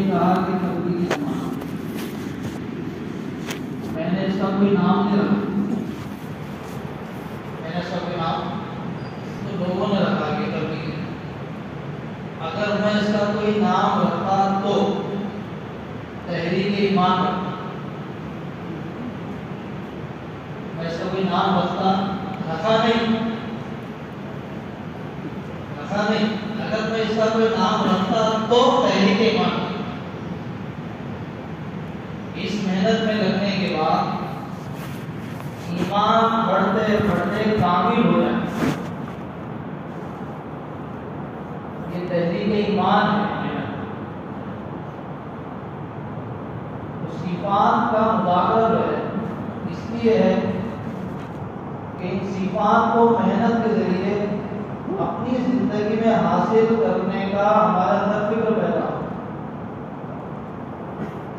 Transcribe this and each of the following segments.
کہا کہ تبدیلی میں نے اس کا کوئی نام نہیں رکھا، میں نے اس کا کوئی نام تو لوگوں نے رکھا کہ تبدیلی۔ اگر میں اس کا کوئی نام رکھتا تو تحریک ایمان رکھتا، میں اس کا کوئی نام رکھا نہیں، اگر میں اس کا کوئی نام رکھتا تو تحریک ایمان۔ اس محنت میں لگنے کے بعد ایمان بڑھتے بڑھتے کامل ہو جائے، یہ تحریک ایمان ہے۔ تو صفات کا مذاکرہ جو ہے اس لیے ہے کہ ان صفات کو محنت کے ذریعے اپنی زندگی میں حاصل کرنے کا ہمارے اندر فکر پیدا ہو۔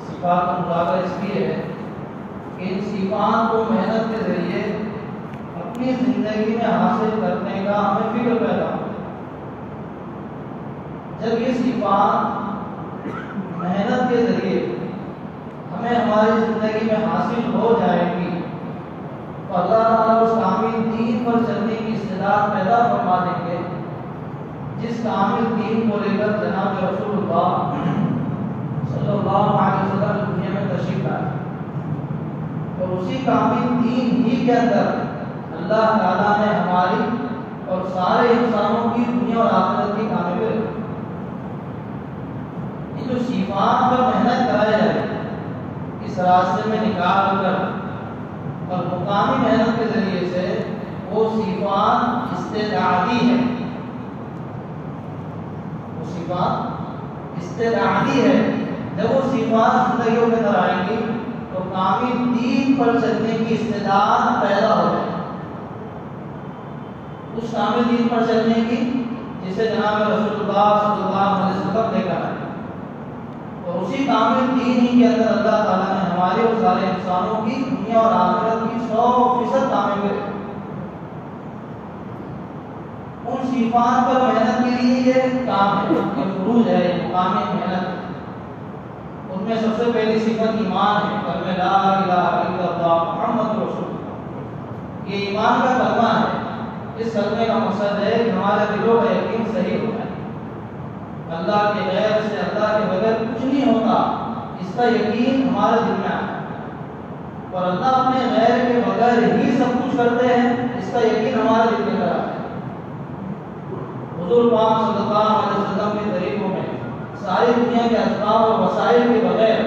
صفات کا مذاکرہ اس لیے ہے کہ ان صفات کو محنت کے ذریعے اپنی زندگی میں حاصل کرنے کا ہمیں فکر پیدا ہو۔ جب یہ صفات محنت کے ذریعے ہمیں ہماری زندگی میں حاصل ہو جائے گی تو اللہ تعالیٰ اس کامل دین پر چلنے کی استعداد پیدا فرما دیں گے، جس کامل دین کو لے کر جناب رسول اللہ صلی اللہ علیہ وسلم دنیا میں تشریف لائے، اور اسی کامل دین ہی کے اندر اللہ تعالیٰ نے ہماری اور سارے انسانوں کی دنیا اور آخرت کی کامیابی رکھی۔ یہ جو صفات پر محنت کرائی جائے اس راستے میں نکال کر اور مقامی محنت کے ذریعے سے وہ صفات استدعائی ہے، وہ صفات استدعائی ہے۔ جب وہ صفات زندگیوں کے اندر آئیں گی تو کامل دین پر چلنے کی استعداد پیدا ہو جائے، اس کامل دین پر چلنے کی جسے جناب رسول اللہ صلی اللہ علیہ وسلم لے کر آئے، اور اسی کامل دین ہی کے اندر اللہ تعالیٰ نے ہمارے اور سارے انسانوں کی دنیا اور آخرت کی 100% کامیابی رکھی۔ ان صفات پر محنت کے لیے یہ کام ہے، یہ فروض ہے، یہ مقامی محنت۔ ان میں سب سے پہلی صفت ایمان ہے، کلمہ لا الہ الا اللہ محمد رسول اللہ۔ یہ ایمان کا کلمہ ہے۔ اس کلمے کا مقصد ہے کہ ہمارے دلوں کا یقین صحیح ہو جائے، اللہ کے غیر سے، اللہ کے بغیر کچھ نہیں ہوتا، اس کا یقین ہمارے دل میں آئے، اور اللہ اپنے غیر کے بغیر ہی سب کچھ کرتے ہیں، اس کا یقین ہمارے دل میں آئے۔ حضور پاک صلی اللہ علیہ وسلم کے طریقوں میں ساری دنیا کے اسباب اور وسائل کے بغیر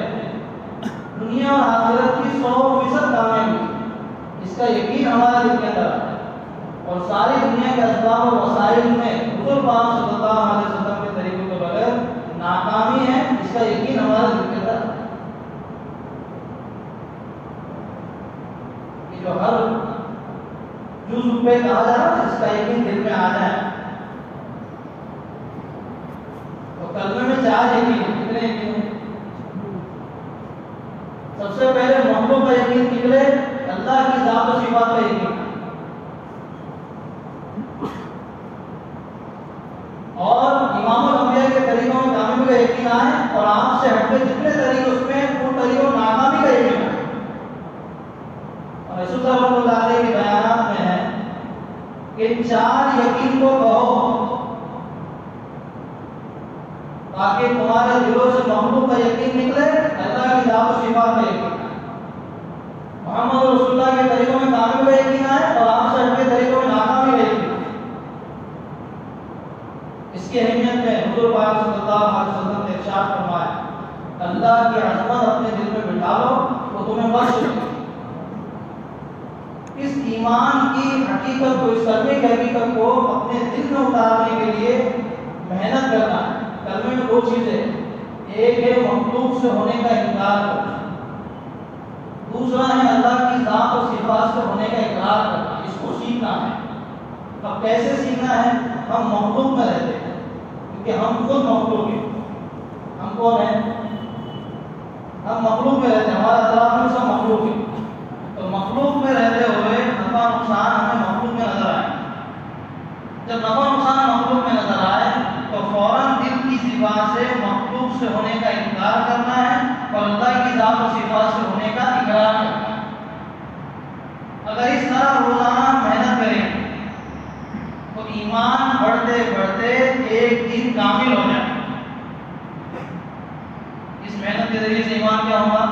دنیا اور آخرت کی 100% کامیابی، اس کا یقین ہمارے دل کے اندر آئے، اور ساری دنیا کے اسباب اور وسائل میں حضور پاک صلی اللہ علیہ وسلم کے طریقوں کے بغیر ناکامی ہے، اس کا یقین ہمارے دل کے اندر آئے۔ یہ جو ہر جز پہ کہا جا رہا ہے اس کا یقین دل میں آ جائے۔ تو کلمے میں 4 یقین ہیں، کتنے یقین ہیں؟ سب سے پہلے مخلوق کا یقین نکلے، اللہ کی ذات و صفات کا یقین، اور امام الانبیاء کے طریقوں میں کامیابی کا یقین آئے، اور آپ سے ہٹ کے جتنے طریقے اس میں ان طریقوں ناکامی کا یقین آئے۔ اور رسول صلی اللہ علیہ کے بیانات میں ہے کہ 4 یقین کو کہو تاکہ تمہارے دلوں سے مخلوق کا یقین نکلے، اللہ کی ذات و صفات کا یقین آئے، محمد رسول اللہ کے طریقوں میں کامیابی کا یقین آئے، اور آپ سے ہٹ کے طریقوں میں ناکامی کا یقین آئے۔ اس کی اہمیت میں حضور پاک صلی اللہ علیہ وسلم نے ارشاد فرمایا، اللہ کی عظمت اپنے دل میں بٹھا لو وہ تمہیں بخش دے گی۔ اس ایمان کی حقیقت کو، اس کلمے کی حقیقت کو اپنے دل میں اتارنے کے لیے محنت کرنا ہے۔ کلمے میں 2 چیزیں، ایک ہے مخلوق سے ہونے کا انکار کرنا، دوسرا ہے اللہ کی ذات و صفات سے ہونے کا اقرار کرنا۔ اس کو سیکھنا ہے۔ اب کیسے سیکھنا ہے؟ ہم مخلوق میں رہتے ہیں کیونکہ ہم خود مخلوق ہیں۔ ہم کون ہیں؟ ہم مخلوق میں رہتے ہیں، ہمارا اطراف میں سب مخلوق ہے۔ تو مخلوق میں رہتے ہوئے نفع نقصان ہمیں مخلوق میں نظر آئے۔ جب نفع نقصان مخلوق میں نظر آئے تو فوراً دل کی زبان سے مخلوق سے ہونے کا انکار کرنا ہے اور اللہ کی ذات و صفات سے ہونے کا اقرار کرنا ہے۔ اگر اس طرح روزانہ محنت کریں تو ایمان بڑھتے بڑھتے ایک دن کامل ہو جائے۔ اس محنت کے ذریعے سے ایمان کیا ہوگا؟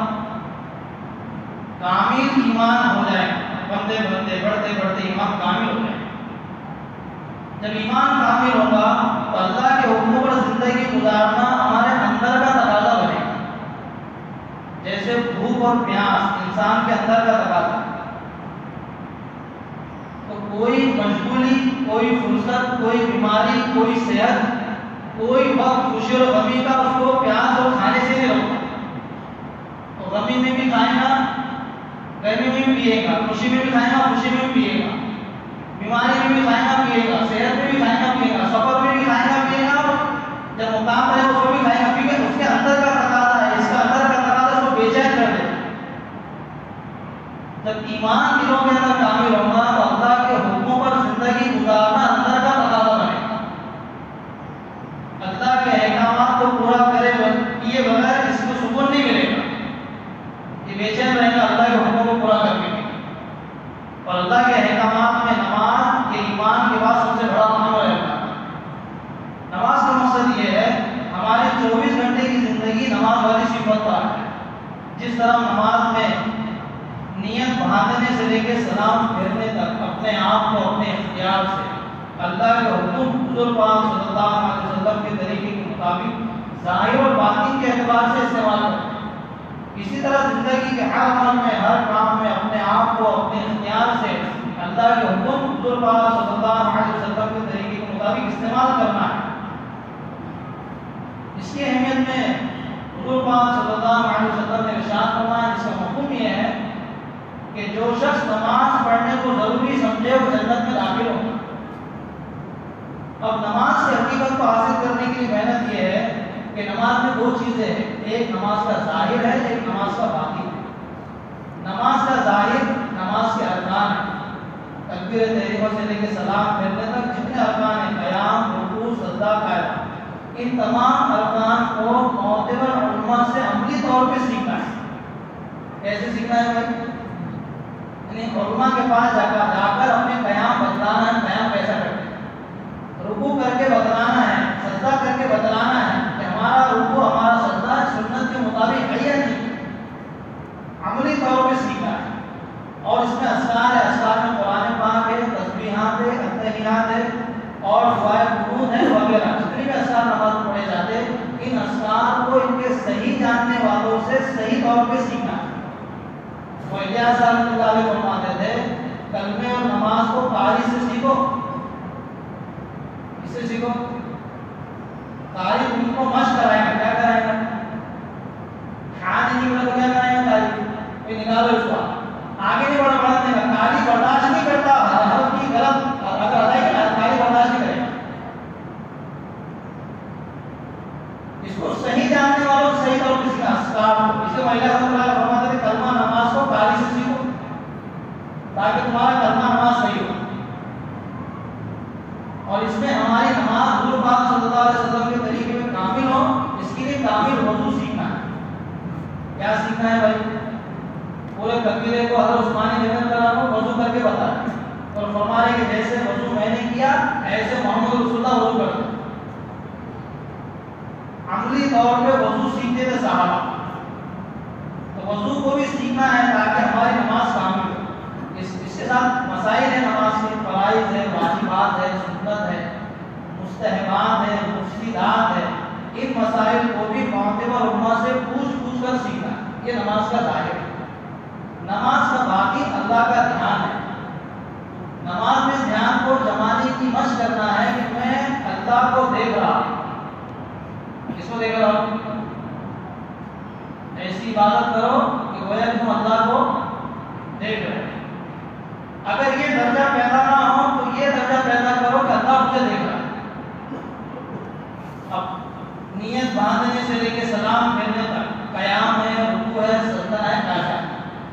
کامل ایمان ہو جائے، بڑھتے بڑھتے ایمان کامل ہو جائے۔ جب ایمان کامل ہوگا تو اللہ کے حکموں پر زندگی گزارنا ہمارے اندر کا تقاضا بنے گا، جیسے بھوک اور پیاس انسان کے اندر کا تقاضا۔ تو کوئی مشغولی، کوئی فرصت، کوئی بیماری، کوئی صحت، کوئی وقت خوشی اور غمی کا اس کو پیاس اور کھانے سے نہیں روکتا۔ تو غمی میں بھی کھائے گا، گرمی میں بھی پیے گا، خوشی میں بھی کھائے گا، خوشی میں بھی پیے گا، بیماری میں بھی کھائے گا پیے گا، صحت میں بھی کھائے گا پیے گا، سفر میں بھی کھائے گا پیے گا، جب مقام ہے اس کو بھی کھائے گا پیے گا۔ اس کے اندر کا تقاضا ہے، اس کا اندر کا تقاضا اس کو بے چین کر دے۔ جب ایمان دلوں کے اندر کامل ہوگا تو اللہ کے حکموں پر زندگی گزارنا اندر کا تقاضا بنے گا۔ اللہ کے احکامات کو پورا کرے کیے بغیر اس کو سکون نہیں ملے گا، یہ بے چین رہے گا اللہ کے حکموں کو پورا کرنے کے لیے۔ اور اللہ کے احکامات میں نماز یہ ایمان کے بعد سب سے بڑا عمل رہتا ہے۔ نماز کا مقصد یہ ہے ہمارے 24 گھنٹے کی زندگی نماز والی صفت پر ہے۔ جس طرح نماز میں نیت باندھنے سے لے کے سلام پھیرنے تک اپنے آپ کو اپنے اختیار سے اللہ کے حکم حضور پاک صلی اللہ علیہ وسلم کے طریقے کے مطابق ظاہر اور باطن کے اعتبار سے استعمال کریں، اسی طرح زندگی کے ہر عمل میں، ہر کام میں اپنے آپ کو اپنے اختیار سے اللہ کے حکم حضور پاک صلی اللہ علیہ وسلم کے طریقے کے مطابق استعمال کرنا ہے۔ اس کی اہمیت میں حضور پاک صلی اللہ علیہ وسلم نے ارشاد فرمایا، جس کا مفہوم یہ ہے کہ جو شخص نماز پڑھنے کو ضروری سمجھے وہ جنت میں داخل ہوگا۔ اب نماز کی حقیقت کو حاصل کرنے کی محنت یہ ہے کہ نماز میں دو چیزیں ہیں، ایک نماز کا ظاہر ہے، ایک نماز کا باطن ہے۔ نماز کا ظاہر نماز کے ارکان ہیں، تکبیر تحریمہ سے لے کے سلام پھیرنے تک جتنے ارکان ہیں، قیام، رکوع، سجدہ، قیام، ان تمام ارکان کو معتبر علماء سے عملی طور پہ سیکھنا ہے۔ کیسے سیکھنا ہے بھائی؟ یعنی علماء کے پاس جا کر اپنے قیام بتلانا ہے، قیام کیسا کرتے ہیں، رکوع کر کے بتلانا ہے، سجدہ کر کے بتلانا ہے کہ ہمارا رکوع ہمارا سجدہ سنت کے مطابق ہے یا نہیں، عملی طور پہ سیکھنا ہے۔ اور اس میں اذکار ہے، اذکار میں قرآن پاک ہے، تسبیحات ہے، اتحیات ہے اور دعائے قنوت ہے وغیرہ، جتنے بھی اذکار نماز میں پڑھے جاتے ہیں، ان اذکار کو ان کے صحیح جاننے والوں سے صحیح طور پہ سیکھنا ہے۔ وہ الیاس صاحب اللہ علیہ فرماتے تھے کلمے اور نماز کو قاری سے سیکھو، اس سے سیکھو، قاری ان کو مشق کرائیں گے، کیا کرائیں گے؟ کھانے نہیں بڑا تو کیا کرائیں گے؟ قاری کوئی نکالو اس کو، آگے نہیں بڑھنے کا، قاری برداشت نہیں کرتا ہر کی غلط اگر ادائی کرنا، قاری برداشت نہیں کرے گا۔ اس کو صحیح جاننے والوں صحیح طور پر سیکھنا، اذکار کو، اس کے مہیلا رحمۃ اللہ فرماتے تھے کلمہ نماز کو قاری سے سیکھو تاکہ تمہارا کلمہ نماز صحیح ہو۔ اور اس میں ہماری نماز حضور پاک صلی اللہ علیہ وسلم کے طریقے میں کامل ہو، اس کے لیے کامل وضو سیکھنا ہے۔ کیا سیکھنا ہے بھائی؟ پورے قبیلے کو حضرت عثمان جنت کرا وضو کر کے بتایا اور فرما رہے کہ جیسے وضو میں نے کیا ایسے محمد رسول اللہ وضو کرتے۔ عملی طور پہ وضو سیکھتے تھے صحابہ، تو وضو کو بھی سیکھنا ہے تاکہ ہماری نماز کامل ہو۔ اس کے ساتھ مسائل ہیں نماز کے، فرائض ہے، واجبات ہے، سنت ہے، مستحبات ہے، مفسدات ہے، ان مسائل کو بھی معتبر علماء سے پوچھ کر سیکھنا ہے، یہ نماز کا ظاہر ہے۔ نماز کا باطن اللہ کا دھیان ہے۔ نماز میں دھیان کو جمانے کی مشق کرنا ہے کہ میں اللہ کو دیکھ رہا ہوں، کس کو دیکھ رہا ہوں؟ ایسی عبادت کرو کہ گویا تم اللہ کو دیکھ رہے۔ اگر یہ درجہ پیدا نہ ہو تو یہ درجہ پیدا کرو کہ اللہ مجھے دیکھ رہا ہے۔ اب نیت باندھنے سے لے کے سلام پھیرنے تک قیام ہے، رکوع ہے، سجدہ ہے، قیام ہے،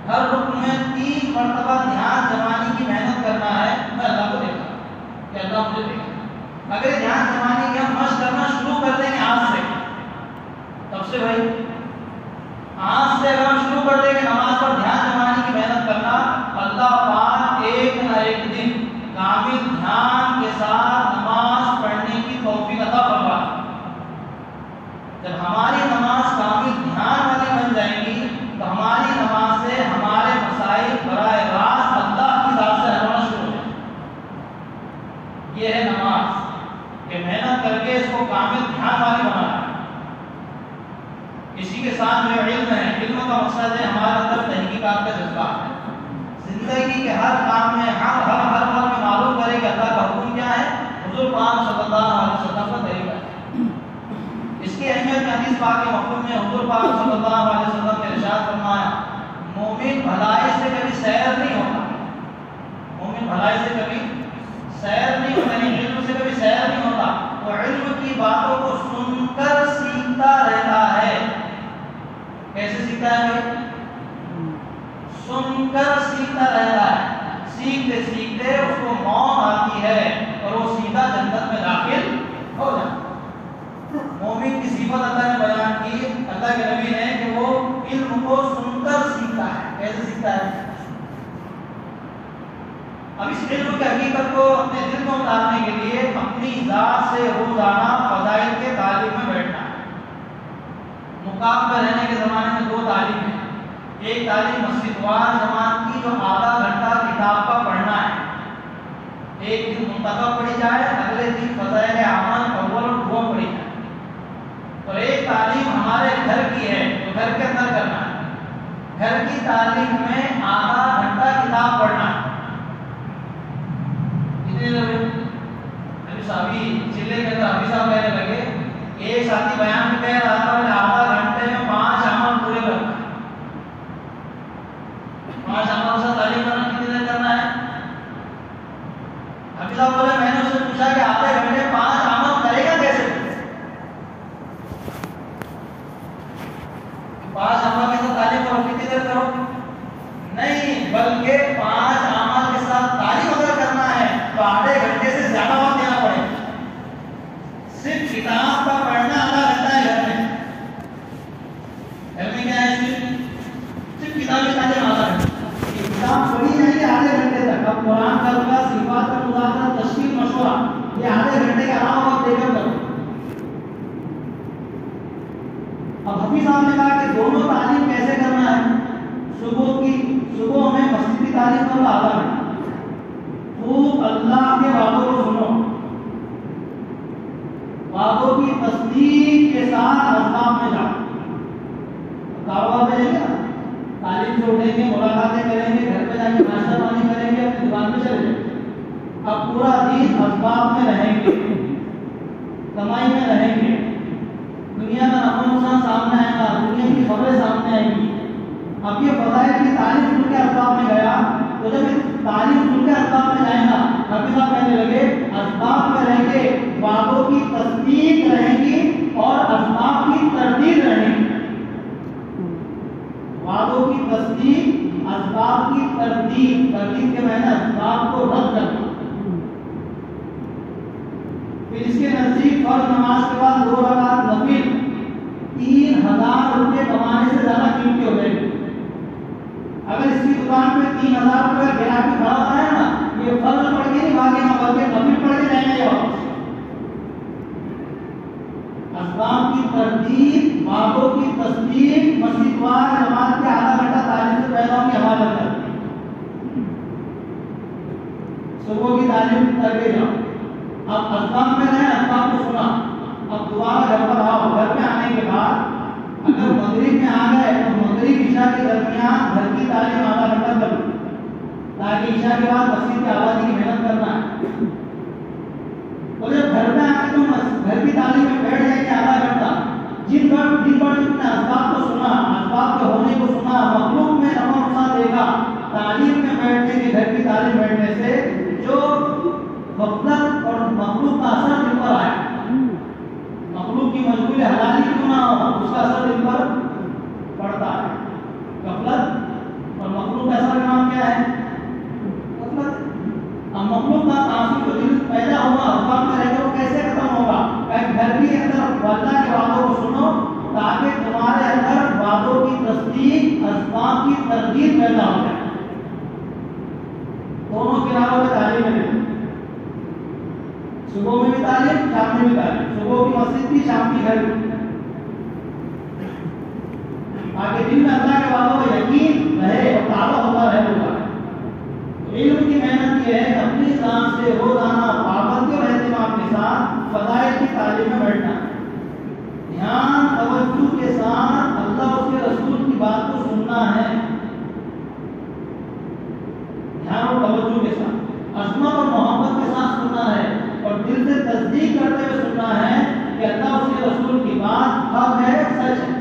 ہر رکن میں 3 مرتبہ دھیان جمانے کی محنت کرنا ہے، میں اللہ کو دیکھ رہا ہوں کہ اللہ مجھے دیکھ رہا ہے۔ اگر دھیان جمانے کی ہم مشق کرنا شروع کر دیں گے آج سے، بھائی؟ آج سے اگر ہم شروع کر دیں کہ نماز پر دھیان جمانے کی محنت کرنا، اللہ پاک ایک نہ ایک دن کامل دھیان کے ساتھ نماز پڑھنے کی توفیق عطا فرمائے۔ جب ہماری نماز کامل دھیان والی بن جائے گی تو ہماری نماز سے ہمارے مسائل براہ راست اللہ کی ذات سے حل ہونا شروع ہو جائیں۔ یہ ہے نماز کہ محنت کر کے اس کو کامل دھیان والی بنانا ہے۔ اسی کے ساتھ جو علم ہے، علم کا مقصد ہے ہمارے اندر تحقیقات کا جذبہ ہے، زندگی کے ہر کام میں ہر وقت میں معلوم کرے کہ اللہ کا حکم کیا ہے، حضور پاک صلی اللہ علیہ وسلم کا طریقہ ہے۔ اس کی اہمیت میں حدیث پاک کے مفہوم میں حضور پاک صلی اللہ علیہ وسلم نے ارشاد فرمایا، مومن بھلائی سے کبھی سیر نہیں ہوتا، مومن بھلائی سے کبھی سیر نہیں ہوتا، یعنی علم سے کبھی سیر نہیں ہوتا، وہ علم کی باتوں کو سن کر سیکھتا رہتا ہے۔ کیسے سیکھتا ہے بھائی؟ سن کر سیکھتا رہتا ہے، سیکھتے سیکھتے اس کو موت آتی ہے اور وہ سیدھا جنت میں داخل ہو جاتا ہے۔ مومن کی صفت اللہ نے بیان کی، اللہ کے نبی نے، کہ وہ علم کو سن کر سیکھتا ہے۔ کیسے سیکھتا ہے؟ اب اس علم کی حقیقت کو اپنے دل میں اتارنے کے لیے اپنی ذات سے روزانہ فضائل کے تعلیم میں بیٹھنا ہے۔ مقام میں رہنے کے زمانے میں دو تعلیم ہیں، ایک تعلیم مسجد وار جماعت کی جو آدھا گھنٹہ کتاب کا پڑھنا ہے، ایک دن منتخب پڑھی جائے، اگلے دن فضائل اعمال اول اور دعا پڑھی جائے، اور ایک تعلیم ہمارے گھر کی ہے جو گھر کے اندر کرنا ہے۔ گھر کی تعلیم میں آدھا گھنٹہ کتاب پڑھنا ہے۔ کتنے لوگ ابھی چلے کے اندر ابھی صاحب کہنے لگے، ایک ساتھی بیان میں کہہ رہا تھا کہ آدھا گھنٹے میں 5 عمل پورے کرنا ہے۔ 5 عمل سے تعلیم کرنا کتنی دیر کرنا ہے؟ ابھی صاحب بولے، میں نے اس سے پوچھا کہ آدھے گھنٹے 5 عمل کرے گا کیسے؟ 5 عمل کے ساتھ تعلیم کرو، کتنی دیر کرو؟ نہیں، بلکہ 5 عمل کے ساتھ تعلیم اگر کرنا ہے تو آدھے گھنٹے سے زیادہ وقت دینا پڑے گا۔ صرف کتاب کا پڑھنا آدھا گھنٹہ ہے گھر میں، گھر میں کیا ہے؟ صرف کتاب کی تعلیم آدھا گھنٹہ، کتاب پڑھی جائے گی آدھے گھنٹے تک۔ اب قرآن کا رکھا، صفات کا مذاکرہ، تشکیل، مشورہ، یہ آدھے گھنٹے کا عام وقت دے کر کرو۔ اب حفیظ صاحب نے کہا کہ دونوں تعلیم کیسے کرنا ہے؟ صبح میں مسجد کی تعلیم کرو آدھا گھنٹہ، خوب اللہ کے وعدوں کو سنو، وعدوں کی تصدیق کے ساتھ اسباب میں جاؤ۔ کاروبار میں جائیں گے نا، تعلیم سے اٹھیں گے، ملاقاتیں کریں گے، گھر پہ جائیں گے، ناشتہ پانی کریں گے، اپنی دکان پہ چلے جائیں گے۔ اب پورا دن اسباب میں رہیں گے، کمائی میں رہیں گے، دنیا کا نفع نقصان سامنے آئے گا، دنیا کی خبریں سامنے آئیں گی۔ اب یہ فضائل کی تعلیم سن کے اسباب میں گیا، تو جب تعلیم سن کے اسباب میں جائیں گا، حفیظ صاحب کہنے لگے اسباب میں رہیں گے، وعدوں کی تصدیق رہیں گی اور اسباب کی تردید رہیں گی۔ وعدوں کی تصدیق، اسباب کی تردید، تردید کے معنی اسباب کو رد کرنا۔ پھر اس کے نزدیک فرض نماز کے بعد 2 رکعت نفل 3000 روپے کمانے سے زیادہ قیمتی ہو جائے گی۔ اگر اس کی دکان پہ 3000 روپے کا گراہک کھڑا ہوتا ہے نا، یہ فرض پڑھ کے نہیں بھاگے گا، بلکہ نفل پڑھ کے جائیں گے۔ اسباب کی تردید، وعدوں کی تصدیق، مسجد وار جماعت کے آدھا گھنٹہ تعلیم سے پیدا ہوگی ہمارے اندر۔ صبح کی تعلیم کر کے جاؤ، اب اسباب میں رہے، اسباب کو سنا، اب دوبارہ گھر پر آؤ۔ گھر میں آنے کے بعد اگر مغرب میں آ گئے تو مغرب عشاء کے درمیان گھر کی تعلیم آدھا گھنٹہ کرو، تاکہ عشاء کے بعد مسجد کی آبادی کی محنت کرنا ہے۔ تو جب گھر میں آ کے تم گھر کی تعلیم میں بیٹھ جائیں گے آدھا گھنٹہ، جن پر تم نے اسباب کو سنا، اسباب کے ہونے کو سنا، مخلوق میں نفع نقصان دیکھا، تعلیم میں بیٹھنے کے، گھر کی تعلیم بیٹھنے سے جو غفلت اور مخلوق کا اثر دل پر آئے، مخلوق کی مشغول حلالی کیوں نہ ہو، اس کا اثر دل پر پڑتا ہے۔ غفلت اور مخلوق کا اثر کا نام کیا ہے؟ غفلت۔ اب مخلوق کا تعصب جو دل پیدا ہوا اسباب میں رہ کر وہ کیسے ختم ہوگا؟ گھر کے اندر اللہ کے وعدوں کو سنو تاکہ تمہارا تغییر پیدا ہو جائے. دونوں کناروں میں تعلیم ہے. صبح میں بھی تعلیم، شام میں بھی تعلیم. صبح کی مسجد بھی، شام کی گھر بھی. تاکہ دل میں اللہ کے باتوں کا یقین رہے اور تازہ ہوتا رہے ہوگا. علم کی محنت یہ ہے کہ اپنی ذات سے روزانہ پابندی اور اہتمام کے ساتھ فضائل کی تعلیم میں بیٹھنا. دھیان توجہ کے ساتھ اللہ اس کے رسول کی بات کو سننا ہے. دھیان اور توجہ کے ساتھ، عظمت اور محبت کے ساتھ سننا ہے، اور دل سے تصدیق کرتے ہوئے سننا ہے کہ اللہ اس کے رسول کی بات حق ہے، سچ ہے.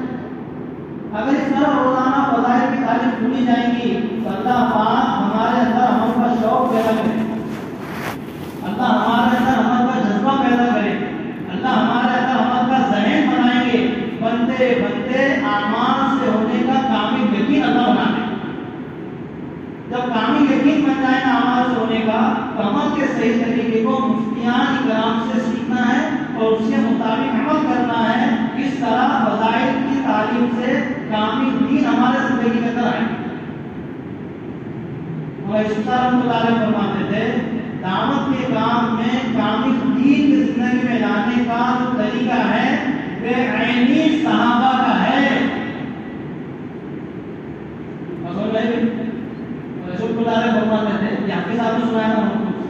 اگر اس طرح روزانہ فضائل کی تعلیم سنی جائے گی تو اللہ پاک ہمارے اندر عمل کا شوق پیدا کرے. اللہ ہمارے اندر عمل کا جذبہ پیدا کرے. اللہ ہمارے اندر عمل کا ذہن بنائیں گے. بنتے بنتے اعمال سے ہونے کا کامل یقین اللہ بنا دے. جب کامل یقین بن جائے نا اعمال سے ہونے کا، تو عمل کے صحیح طریقے کو مفتیان کرام سے سیکھنا ہے اور اس کے مطابق عمل کرنا ہے. اس طرح فضائل کی تعلیم سے کامل دین ہمارے زندگی کے اندر آئے. فرماتے تھے دعوت کے کام میں کامل دین کی زندگی میں لانے کا جو طریقہ ہے وہ عینی صحابہ کا ہے. فرماتے تھے یہ آپ کے ساتھ سنایا تھا محفوظ.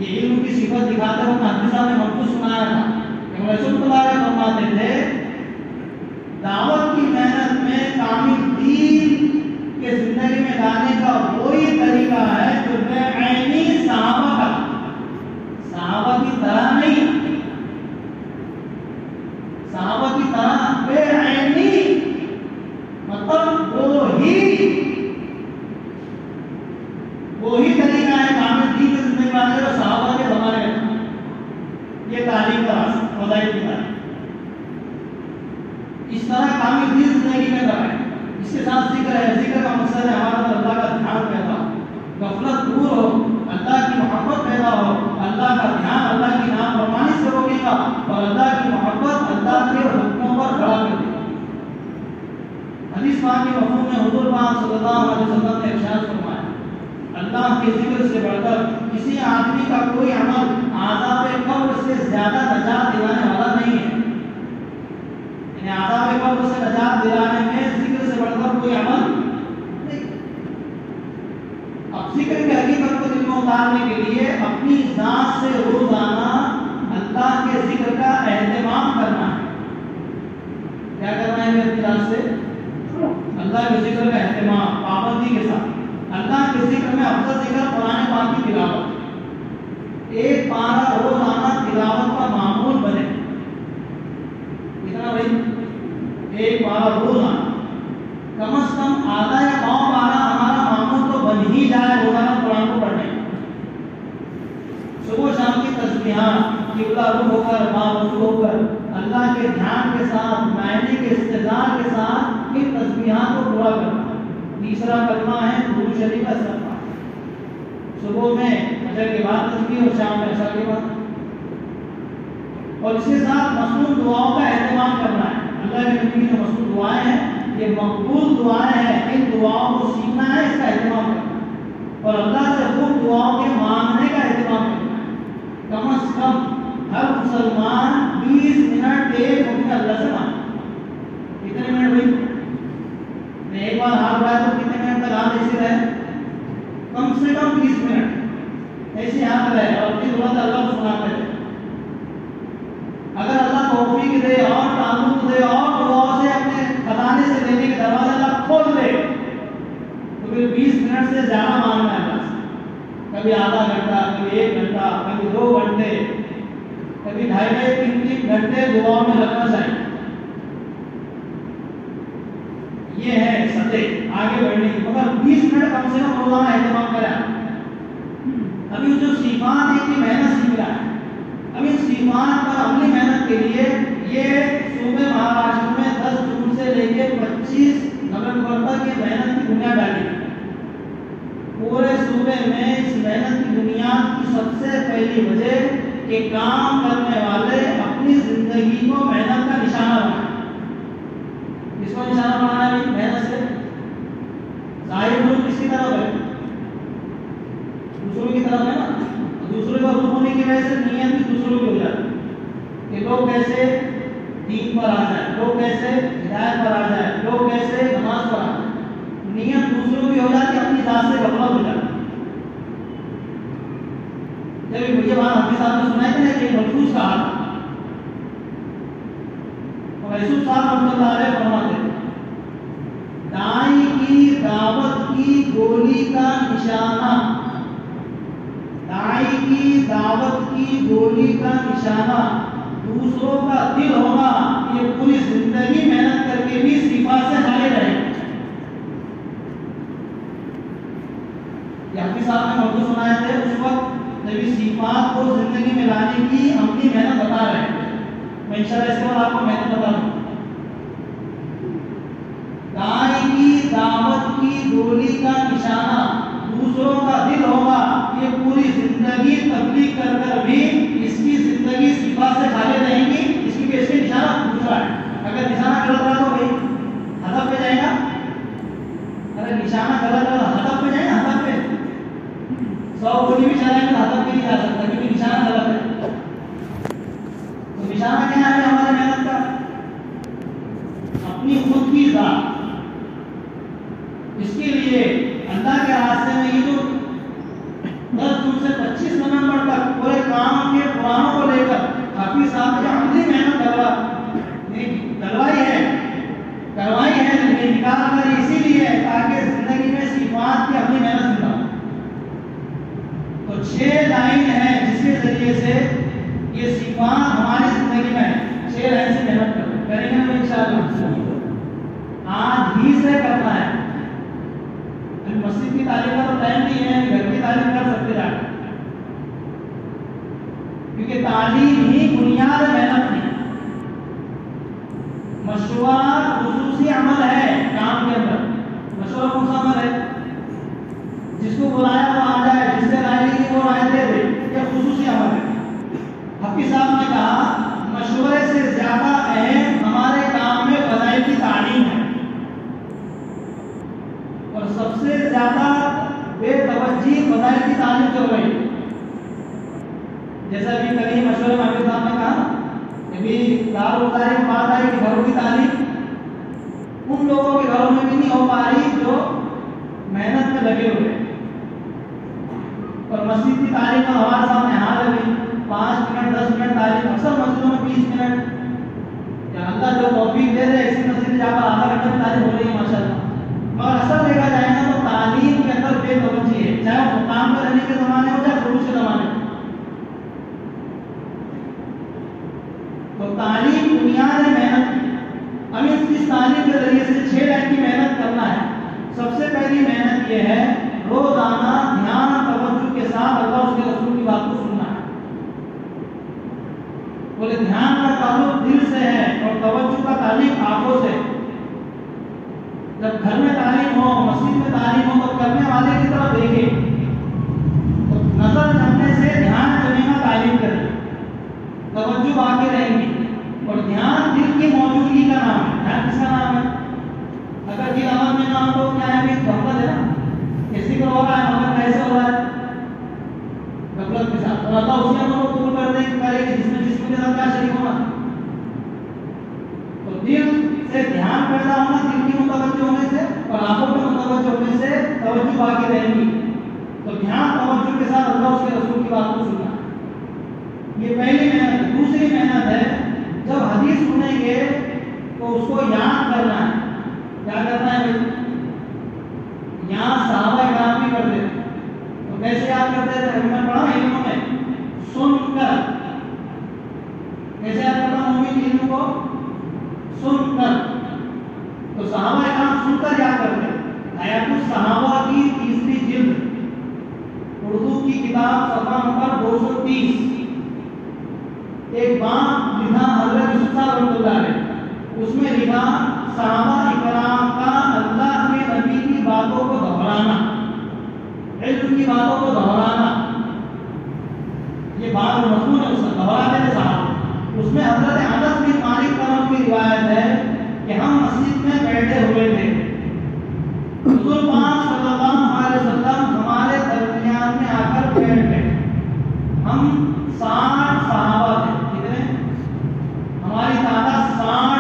یہ علم کی صفت دکھاتے ہوئے آپ کے ساتھ محفوظ سنایا تھا. رسول اللہ فرماتے تھے دعوت کی محنت میں کامل دین کے زندگی میں لانے کا وہی طریقہ ہے جو بے عینی صحابہ کا. صحابہ کی طرح نہیں، صحابہ کی طرح بے عینی، مطلب وہی طریقہ ہے کامل دین کے زندگی میں لانے کا صحابہ کے زمانے میں. یہ تعلیم کا فضائل کی تعلیم اس طرح کامل دین زندگی میں کرائے. اس کے ساتھ ذکر ہے، ذکر کا مقصد ہے ہمارا اللہ کا دھیان پیدا ہو، غفلت دور ہو، اللہ کی محبت پیدا ہو. اللہ کا دھیان اللہ کی نافرمانی سے روکے گا اور اللہ کی محبت اللہ کے حکموں پر کھڑا کر دے گا. حدیث پاک کے مفہوم میں حضور پاک صلی اللہ علیہ وسلم نے ارشاد فرمایا اللہ کے ذکر سے بڑھ کر کسی آدمی کا کوئی عمل عذاب قبر سے زیادہ نجات دلانے والا نہیں ہے. یعنی عذاب قبر سے نجات دلانے میں ذکر سے بڑھ کر کوئی عمل نہیں. اب ذکر کی حقیقت کو دل میں اتارنے کے لیے اپنی ذات سے روزانہ اللہ کے ذکر کا اہتمام کرنا ہے. کیا کرنا ہے اپنی ذات سے؟ اللہ کے ذکر کا اہتمام پابندی کے ساتھ. اللہ کے ذکر میں افضل ذکر قرآن پاک کی تلاوت. ایک پارہ روزانہ تلاوت کا معمول بنے. کتنا بھائی؟ ایک پارہ روزانہ، کم از کم آدھا یا پاؤں پارہ ہمارا معمول تو بن ہی جائے روزانہ قرآن کو پڑھنے. صبح شام کی تسبیحات قبلہ رخ ہو کر باوضو ہو کر اللہ کے دھیان کے ساتھ معنی کے استدلال کے ساتھ ان تسبیحات کو پورا کرنا. تیسرا کلمہ ہے درود شریف کا استغفار. صبح میں فجر کے بعد تسبیح اور شام میں عشاء کے بعد. اور اس کے ساتھ مصنون دعاؤں کا اہتمام کرنا ہے. اللہ کے نبی کی مصنون دعائیں ہیں، یہ مقبول دعائیں ہیں. ان دعاؤں کو سیکھنا ہے، اس کا اہتمام کرنا ہے اور اللہ سے خوب دعاؤں کے مانگنے کا اہتمام کرنا ہے. کم از کم ہر مسلمان 20 منٹ ایک وقت اللہ سے مانگے. کتنے منٹ بھائی؟ میں ایک بار ہاتھ اٹھایا تو کتنے منٹ تک ہاتھ ایسے رہے؟ کم سے کم 20 منٹ ایسے ہاتھ رہے اور اپنی دعا اللہ کو سناتے رہے. اگر اللہ توفیق دے اور تعلق دے اور دعاؤں سے اپنے خزانے سے دینے کے دروازے اللہ کھول دے تو پھر 20 منٹ سے زیادہ مانگنا ہے اللہ سے. کبھی آدھا گھنٹہ، کبھی 1 گھنٹہ، کبھی 2 گھنٹے، کبھی 2.5-3 گھنٹے دعاؤں میں لگنا چاہیے. یہ ہے سطح آگے بڑھنے کی. مگر 20 منٹ کم سے کم روزانہ اہتمام کریں. ابھی جو صفات ہے کہ محنت سیکھ رہا ہے. اب ان صفات پر عملی محنت کے لیے یہ صوبے مہاراشٹر میں 10 جون سے لے کے 25 نومبر تک یہ محنت کی بنیاد ڈالی. پورے صوبے میں اس محنت کی بنیاد کی سب سے پہلی وجہ کہ کام کرنے والے اپنی زندگی کو محنت کا نشانہ بنائیں. اس کو نشانہ بنانا ہے محنت سے. دین پر آ جائیں، لوگ کیسے ہدایت پر آ جائیں، لوگ کیسے نماز پر آ جائیں. نیت دوسروں کی ہو جاتی ہے، اپنی ذات سے غفلت ہو جاتی ہے. جب مجھے وہاں حافظ صاحب نے سنایا تھا نا کہ ایک مخصوص کا حال اور یوسف صاحب رحمۃ اللہ علیہ فرماتے ہیں دائی کی دعوت کی گولی کا نشانہ، دائی کی دعوت کی گولی کا نشانہ دوسروں کا دل ہونا. یہ پوری زندگی محنت کر کے بھی صفات سے خالی رہے. حافظ صاحب نے موضوع سنایا تھے اس وقت جب اس صفات کو زندگی میں لانے کی عملی محنت بتا رہے ہیں. میں انشاءاللہ اس کے بعد آپ کو محنت بتا دوں. دائی کی دعوت کی گولی کا نشانہ دوسروں کا دل ہوگا. یہ پوری زندگی تبلیغ کر کر بھی اس کی زندگی صفات سے خالی رہیں گی. اس کی بھی اس کے نشانہ دوسرا ہے. اگر نشانہ غلط رہا تو بھائی ہدف پہ جائے گا. اگر نشانہ غلط رہا ہدف پہ جائے گا. ہدف پہ 100 گولی بھی چلائیں گے ہدف پہ نہیں جا سکتا کیونکہ نشانہ غلط ہے. تو نشانہ کیا ہے ہمارے محنت کا؟ اپنی خود کی ذات. اس کے لیے اللہ کے راستے میں یہ جو 10 جون سے 25 نومبر تک پورے کام کے پرانوں کو لے کر حافظ صاحب نے عملی محنت کروائی ہے لیکن نکال کر اسی لیے تاکہ زندگی میں صفات کی اپنی محنت سنتا. تو 6 لائن ہیں جس کے ذریعے سے یہ صفات ہماری زندگی میں 6 لائن سے محنت کریں گے ہم انشاءاللہ. آج ہی سے کرنا ہے. مسجد کی تعلیم کا تو ٹائم نہیں ہے، گھر کی تعلیم کر سکتے جا کے کیونکہ تعلیم ہی بنیاد محنت ہے. مشورہ خصوصی عمل ہے کام کے اندر. مشورہ کون سا عمل ہے؟ جس کو بلایا وہ آ جائے، جس سے رائے لی وہ رائے دے دے. یہ خصوصی عمل ہے. حفیظ صاحب نے کہا مشورے سے زیادہ اہم ہمارے کام میں فضائل کی تعلیم ہے اور سب سے زیادہ بے توجہ فضائل کی تعلیم چل رہی ہے. جیسا بھی کہیں مشورے میں حفیظ صاحب نے کہا کہ دارالمداری میں بات آئی کہ گھروں کی تعلیم ان لوگوں کے گھروں میں بھی نہیں ہو پا رہی جو محنت میں لگے ہوئے. اور مسجد کی تعلیم کا ہمارے سامنے حال ہے 5 منٹ 10 منٹ تعلیم. اکثر مسجدوں میں 20 منٹ یا اللہ جو توفیق دے دے اسی مسجد میں جا کر آدھا گھنٹے میں تعلیم ہو رہی ہے ماشاءاللہ. مگر اصل دیکھا جائے گا تو تعلیم کے اندر بے توجہی ہے، چاہے وہ مقام پر رہنے کے زمانے ہو چاہے خروج کے زمانے ہو. تو تعلیم بنیاد ہے محنت کی. ہمیں اس تعلیم کے ذریعے سے 6 لائن کی محنت کرنا ہے. سب سے پہلی محنت یہ ہے روزانہ دھیان توجہ کے ساتھ اللہ اس کے رسول کی بات کو سننا ہے. بولے دھیان کا تعلق دل سے ہے اور توجہ کا تعلق آنکھوں سے. جب گھر میں تعلیم ہو مسجد میں تعلیم ہو تو کرنے والے کی طرف دیکھیں. تو نظر جمنے سے دھیان جمے گا تعلیم کریں، توجہ باقی رہیں گی. اور دھیان دل کی موجودگی کا نام ہے. دھیان کس کا نام ہے؟ اگر دل عمل میں نہ ہو تو کیا ہے غفلت ہے نا. کسی کو ہو رہا ہے مگر کیسے ہو رہا ہے؟ غفلت کے ساتھ. اور اللہ اسی عمل کو قبول کرے کہ جس میں جسم کے ساتھ کیا شریک ہونا. تو دل سے دھیان پیدا ہونا دل کی متوجہ ہونے سے اور آنکھوں کے متوجہ ہونے سے توجہ باقی رہیں گی. تو دھیان توجہ کے ساتھ اللہ اس کے رسول کی بات کو سننا. یہ پہلی محنت. دوسری محنت ہے جب حدیث سنیں گے تو اس کو یاد کرنا ہے. کیا کرنا ہے؟ یہاں صحابہ کرام بھی کرتے تھے. تو کیسے یاد کرتے تھے؟ میں پڑھا علموں میں سن کر. کیسے یاد کرنا مومن علم کو؟ سن کر. تو صحابہ کرام سن کر یاد کرتے. حیات الصحابہ کی 3ری جلد اردو کی کتاب صفحہ نمبر 230 ایک باب لکھا حضرت یوسف صاحب رحمۃ اللہ علیہ. اس میں لکھا صحابہ اکرام کا اللہ کے نبی کی باتوں کو دہرانا، علم کی باتوں کو دہرانا. یہ بات مضمون ہے اس کا دہراتے تھے صاحب. اس میں حضرت انس بن مالک رحمۃ کی روایت ہے کہ ہم مسجد میں بیٹھے ہوئے تھے. حضور پاک صلی اللہ علیہ وسلم ہمارے درمیان میں آ کر بیٹھ گئے. ہم 60 صحابہ تھے. کتنے؟ ہماری تعداد 60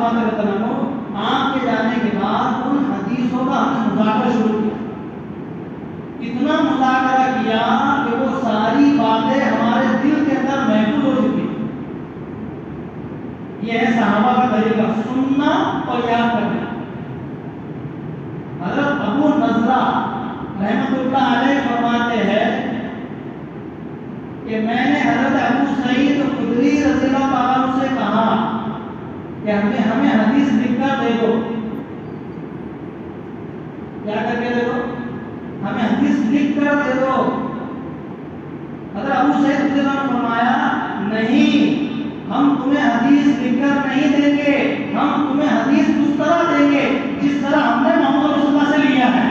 فرماتے ہیں آنکھ کے جانے کے بعد ان حدیثوں کا ہم نے مذاکرہ شروع کیا. اتنا مذاکرہ کیا کہ وہ ساری باتیں ہمارے دل کے اندر محفوظ ہو چکی. یہ ہے صحابہ کا طریقہ، سننا اور یاد کرنا. حضرت ابو نضرہ رحمۃ اللہ علیہ فرماتے ہیں کہ میں نے حضرت ابو سعید خدری رضی اللہ تعالیٰ عنہ سے کہا کہ ہمیں حدیث لکھ کر دے دو. کیا کر کے دے دو؟ ہمیں حدیث لکھ کر دے دو. حضرت ابو سعید رضی اللہ عنہ نے فرمایا نہیں، ہم تمہیں حدیث لکھ کر نہیں دیں گے، ہم تمہیں حدیث اس طرح دیں گے جس طرح ہم نے محمد رسول اللہ سے لیا ہے.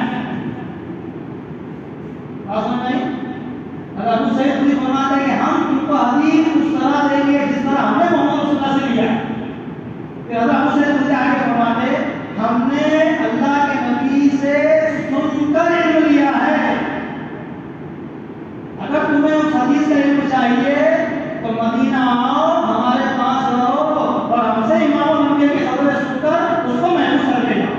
حضرت ابو سعید خدری فرماتے ہیں کہ ہم تم کو حدیث اس طرح دیں گے جس طرح ہم نے محمد رسول اللہ سے لیا ہے. پھر حضرت ابو سعید خدری آگے فرماتے ہم نے اللہ کے نبی سے سن کر علم لیا ہے. اگر تمہیں اس حدیث کا علم چاہیے تو مدینہ آؤ، ہمارے پاس رہو اور ہم سے امام الانبیاء کی خبریں سن کر اس کو محفوظ کر کے جاؤ.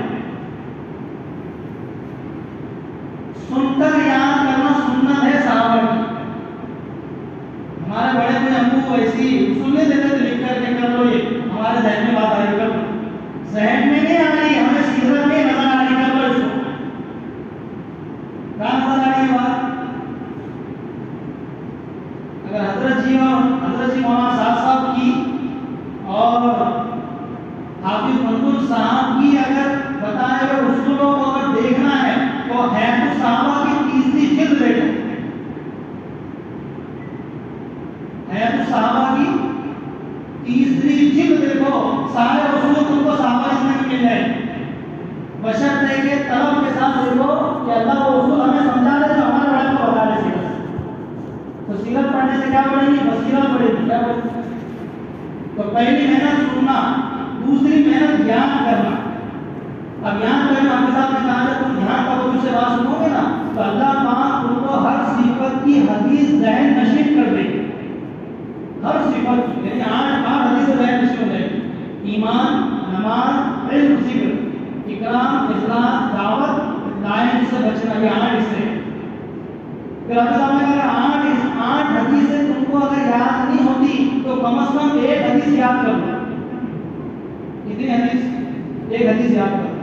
سن کر یاد کرنا سنت ہے صحابہ کی. ہمارے بڑے بڑے ابو ایسی اصول نہیں دیتے تھے لکھ کر کے کر لو، یہ ہمارے ذہن میں بات آ رہی کر لو، ذہن میں نہیں آ رہی، ہمیں سیرت میں نظر آ رہی کر لو. اس کو کہاں نظر آ رہی ہے بات؟ اگر حضرت جی مولانا صاحب کی اور حافظ منظور صاحب کی اگر بتائے ہوئے اصولوں کو اگر دیکھنا ہے تو حیات الصحابہ کی تیسری جلد دیکھو. حیات الصحابہ کی تیسری جلد دیکھو، سارے اصول تم کو صحابہ میں مل جائے. بشرطے کے طلب کے ساتھ دیکھو کہ اللہ وہ اصول ہمیں سمجھا دے جو ہمارے بڑے کو بتا دے. تو سیرت پڑھنے سے کیا پڑھیں گے؟ بصیرت پڑھے گی. کیا پڑھیں گے؟ تو پہلی محنت سننا، دوسری محنت یاد کرنا. اب یاد کرنا آپ کے ساتھ میں کہا ہے تم یہاں کا وہ سے بات سنو گے نا تو اللہ پاک تم کو ہر صفت کی حدیث ذہن نشین کر دے گی. ہر صفت کی یعنی 8 حدیث ذہن نشین ہو جائے گی. ایمان، نماز، علم، ذکر، اکرام، اخلاص، دعوت، لائن سے بچنا، یہ 8 حصے ہیں. پھر اللہ نے کہا 8 حدیثیں تم کو اگر یاد نہیں ہوتی تو کم از کم 1 حدیث یاد کر لو. کتنی حدیث؟ 1 حدیث یاد کر لو.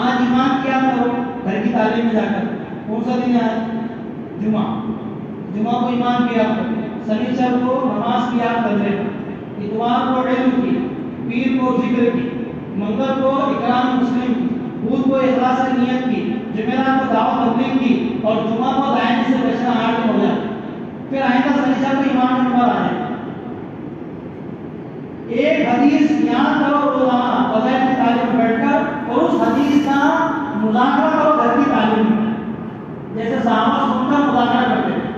آج ایمان کیا کرو گھر کی تعلیم میں جا کر. کون سا دن ہے آج؟ جمعہ کو ایمان کی یاد کرو، سنیچر کو نماز کی یاد کر لینا، اتوار کو علم کی، پیر کو ذکر کی، منگل کو اکرام مسلم کی، بدھ کو اخلاص نیت کی، جمعرات کو دعوت تبلیغ کی اور جمعہ کو لائن سے بچنا 8 ہو جائے. پھر آئندہ سنیچر کو ایمان نمبر آ جائے. 1 حدیث یاد کرو روزانہ فضائل کی تعلیم میں بیٹھ کر اور اس حدیث کا مذاکرہ کرو گھر کی تعلیم میں جیسے صحابہ سن کر مذاکرہ کرتے ہیں.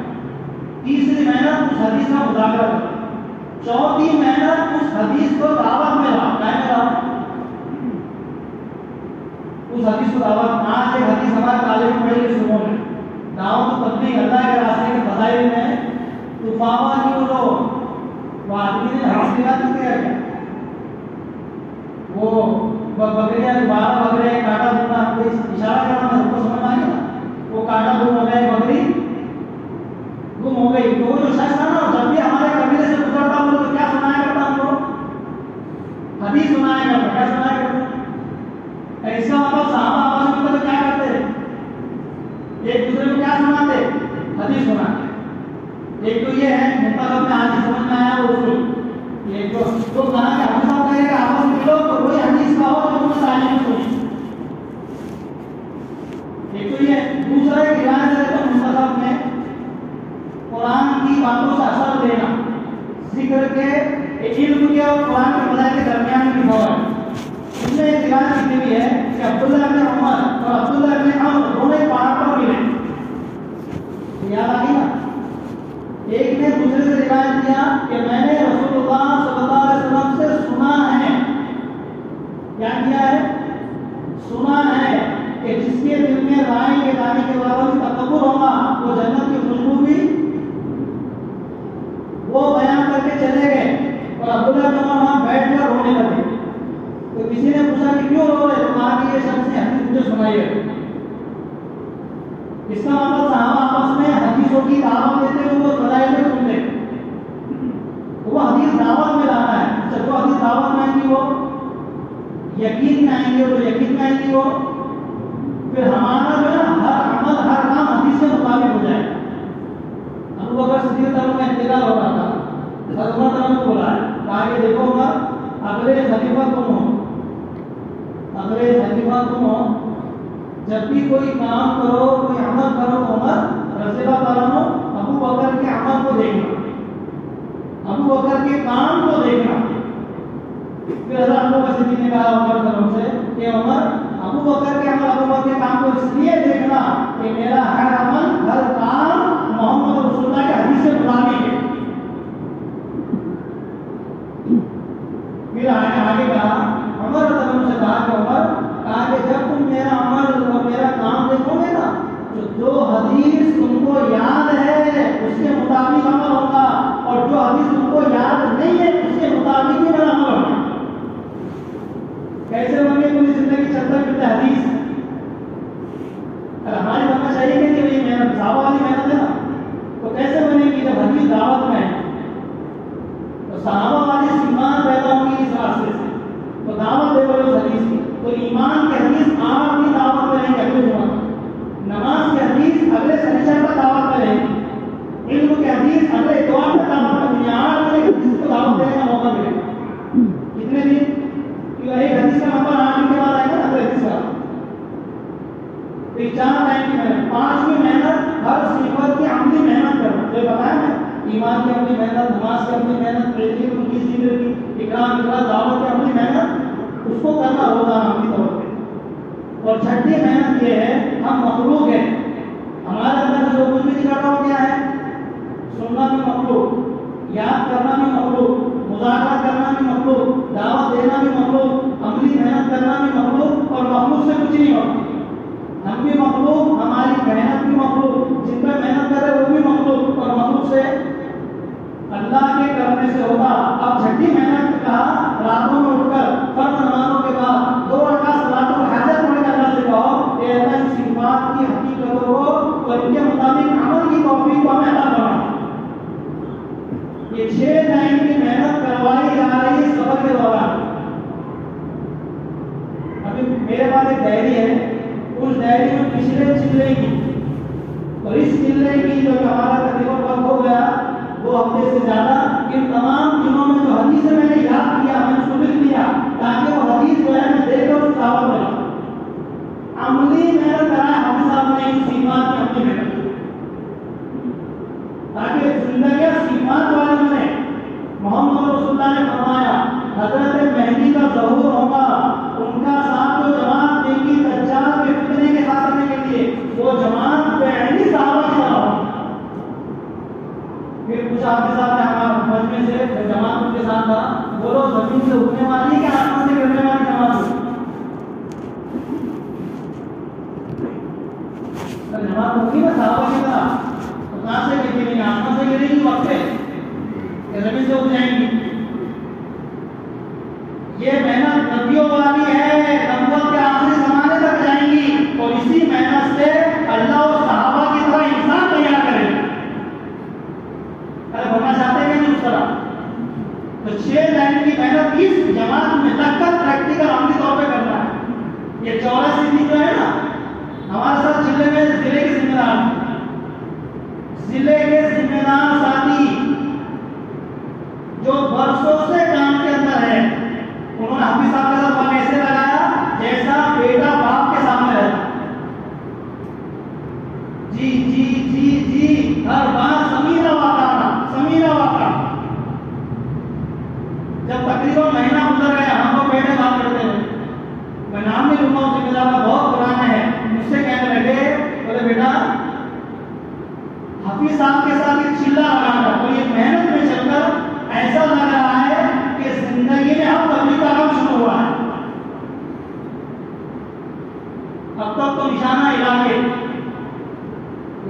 تیسری محنت اس حدیث کا مذاکرہ کرو. چوتھی محنت اس حدیث کو دعوت میں لاؤ. اس حدیث کو دعوت. آج ایک حدیث ہمارے طالب پڑھے گی صبح میں دعوت تبلیغ اللہ کے راستے کے فضائل میں طفاوہ کی وہ آدمی نے حدیث لگا دی کیا کیا وہ بکریاں 12 بکریاں کاٹا دھونا اشارہ کرنا سب کو سمجھ آ گیا. وہ کاٹا دھو ہو گئے، بکری گم ہو گئی. تو وہ جو شخص تھا نا جب بھی ہمارے قبیلے سے گزرتا وہ تو کیا سنایا کرتا ہم کو؟ حدیث سنایا کرتا. کیا سنایا کرتا؟ ایسا مطلب صحابہ آپس میں کیا کرتے ایک دوسرے کو کیا سناتے؟ حدیث سناتے. ایک تو یہ ہے منتخب میں آج سمجھ میں آیا وہ اصول. ایک تو کہا کہ ہم سب کہیں کہ آپس میں ملو تو وہی حدیث کا ہو تو تم تعلیم سنی. ایک تو یہ. دوسرا ایک روایت ہے تو منتخب میں قرآن کی باتوں سے اثر لینا، ذکر کے علم کے اور قرآن کے فضائل کے درمیان کی فوائد. اس میں ایک روایت لکھی ہوئی ہے کہ عبداللہ بن عمر اور عبداللہ بن عمر دونوں پہاڑ پر ملے. یاد آ گئی نا؟ ایک نے دوسرے سے روایت کیا کہ میں نے رسول اللہ صلی اللہ علیہ وسلم سے سنا ہے. کیا کیا ہے؟ سنا ہے کہ جس کے دل میں رائے کے دانے کے برابر تکبر ہوگا وہ جنت کی خوشبو بھی وہ بیان کر کے چلے گئے اور عبداللہ بن عمر وہاں بیٹھ کر رونے لگے. تو اس کا مطلب صحابہ آپس میں حدیثوں کی دعوت دیتے ہوئے وہ فضائل میں سنتے، وہ حدیث دعوت میں لانا ہے. جو حدیث دعوت میں آئیں گی وہ یقین میں آئیں گے، جو یقین میں آئیں گی وہ پھر ہمارا جو ہے ہر عمل ہر کام حدیث کے مطابق ہو جائے. ابو بکر صدیق رضی اللہ عنہ کا انتقال ہو رہا تھا، حضرت عمر رضی اللہ عنہ کو بلایا، کہا کہ دیکھو عمر، اگلے خلیفہ تم ہو، اگلے خلیفہ تم ہو، جب بھی کوئی کام کرو کوئی عمل کرو تو عمر رضی اللہ تعالیٰ عنہ ابو بکر کے عمل کو دیکھنا، ابو بکر کے کام کو دیکھنا. پھر حضرت ابو بکر صدیق نے کہا عمر طرف سے کہ عمر، ابو بکر کے عمل ابو بکر کے کام کو اس لیے دیکھنا کہ میرا ہر عمل ہر کام محمد رسول اللہ کے حدیث سے مطابق ہے. پھر آگے کہا عمر رضی اللہ عنہ سے کہا کہ عمر، کہا کہ جب تم میرا عمل اور میرا کام دیکھو گے نا تو جو حدیث تم کو یاد ہے اس کے مطابق عمل ہوگا، اور جو حدیث تم کو یاد نہیں ہے اس کے مطابق ہی میرا عمل ہوگا. کیسے بنے پوری زندگی چلتا پھرتا حدیث؟ اگر ہماری بننا چاہیے کہ یہ محنت صحابہ والی محنت ہے نا، تو کیسے بنے گی؟ جب حدیث دعوت میں ہے تو صحابہ والی ایمان پیدا ہوگی اس راستے سے، تو دعوت دے بولو حدیث کی، تو ایمان کی حدیث آپ کی دعوت میں رہیں گے اگلے جمعہ، نماز کی حدیث اگلے سنیچر پر دعوت میں رہیں گی، علم کی حدیث اگلے اتوار پر دعوت میں، یہاں میں حدیث کو دعوت دینے کا موقع ملے گا. کتنے دن؟ ایک حدیث کا نمبر 8 دن کے بعد آئے گا نا اگلے حدیث کا. 4 ٹائم کی محنت، 5ویں محنت ہر صفت کی عملی محنت کرنا. جو بتایا نا، ایمان کی عملی محنت، نماز کی عملی محنت، علم کی ذکر کی، اکرام اخلاص دعوت کی عملی محنت، اس کو کرنا ہوگا عملی طور پہ. اور چھٹی محنت یہ ہے، ہم مخلوق ہیں، ہمارے اندر سے جو کچھ بھی نکل رہا ہو کیا ہے؟ سننا بھی مخلوق، یاد کرنا بھی مخلوق، مذاکرہ کرنا بھی مخلوق، دعوت دینا بھی مخلوق، عملی محنت کرنا بھی مخلوق، اور مخلوق سے کچھ نہیں ہوتا. ہم بھی مخلوق، ہماری محنت بھی مخلوق، جن پہ محنت کرے وہ بھی مخلوق، اور مخلوق سے اللہ کے کرنے سے ہوگا. اب چھٹی محنت کا راتوں میں اٹھ کر فرض نمازوں کے بعد 2 رکعت صلاۃ الحاجت پڑھ کر اللہ سے کہو کہ اللہ کی صفات کی حقیقتوں کو اور ان کے مطابق عمل کی توفیق کو ہمیں عطا فرما. یہ 6 ٹائم کی محنت کروائی جا رہی ہے سفر کے دوران. ابھی میرے پاس ایک ڈائری ہے، اس ڈائری میں پچھلے چلے کی، اور اس چلے کی جو ہمارا تقریباً وقت ہو گیا 2 ہفتے سے زیادہ، ان تمام دنوں میں جو حدیث میں نے یاد کیا میں نے اس کو لکھ لیا تاکہ وہ حدیث جو ہے میں دیکھ کر اس دعوت میں لاؤں. عملی محنت کرائے حافظ صاحب نے اس صفات کی عملی محنت تاکہ زندگی صفات والے بنے. محمد رسول اللہ نے فرمایا حضرت مہدی کا ظہور ہوگا، ان کا ساتھ جو جماعت دے گی دجال کے فتنے کے خاتمے کے لیے، وہ جماعت بعینی صحابہ کی طرح ہوگی. پھر کچھ حافظ صاحب نے ہمارے مجمع سے جماعت ان کے ساتھ تھا، بولو زمین سے اٹھنے والی کہ آسمان سے گرنے والی جماعت ہوگی؟ جماعت ہوگی نا صحابہ کی طرح، تو کہاں سے گرے گی؟ آسمان سے گرے گی وقت پہ کہ زمین سے اٹھ جائیں گی. یہ محنت نبیوں والی ہے، نبوت کے آخری زمانے تک جائیں گی، اور اسی محنت سے اللہ اور صحابہ کی طرح انسان تیار کرے گا. بننا چاہتے ہیں نہیں اس طرح. تو 6 ٹائم کی محنت اس جماعت میں تک کر پریکٹیکل عملی طور پہ کرنا ہے. یہ 84 دن جو ہے نا ہمارے ساتھ ضلع میں ضلع کے ذمہ دار، ضلع کے ذمہ دار ساتھی جو برسوں سے کام کے اندر ہے، انہوں نے حافظ صاحب کے ساتھ وہاں ایسے لگایا جیسا بیٹا باپ کے سامنے رہتا. جی جی جی جی ہر بار سمیرہ واقعہ، سمیرہ واقعہ. جب تقریباً مہینہ گزر گیا ہم لوگ بیٹے بات کرتے ہیں، میں نام نہیں لوں گا، اس ذمہ دار بہت پرانا ہے، مجھ سے کہنے لگے بولے بیٹا حافظ صاحب کے ساتھ ایک چلا لگا تھا، اور یہ محنت میں چل کر ایسا لگ رہا ہے کہ زندگی میں اب تبلیغ کا کام شروع ہوا ہے. اب تک تو نشانہ علاقے،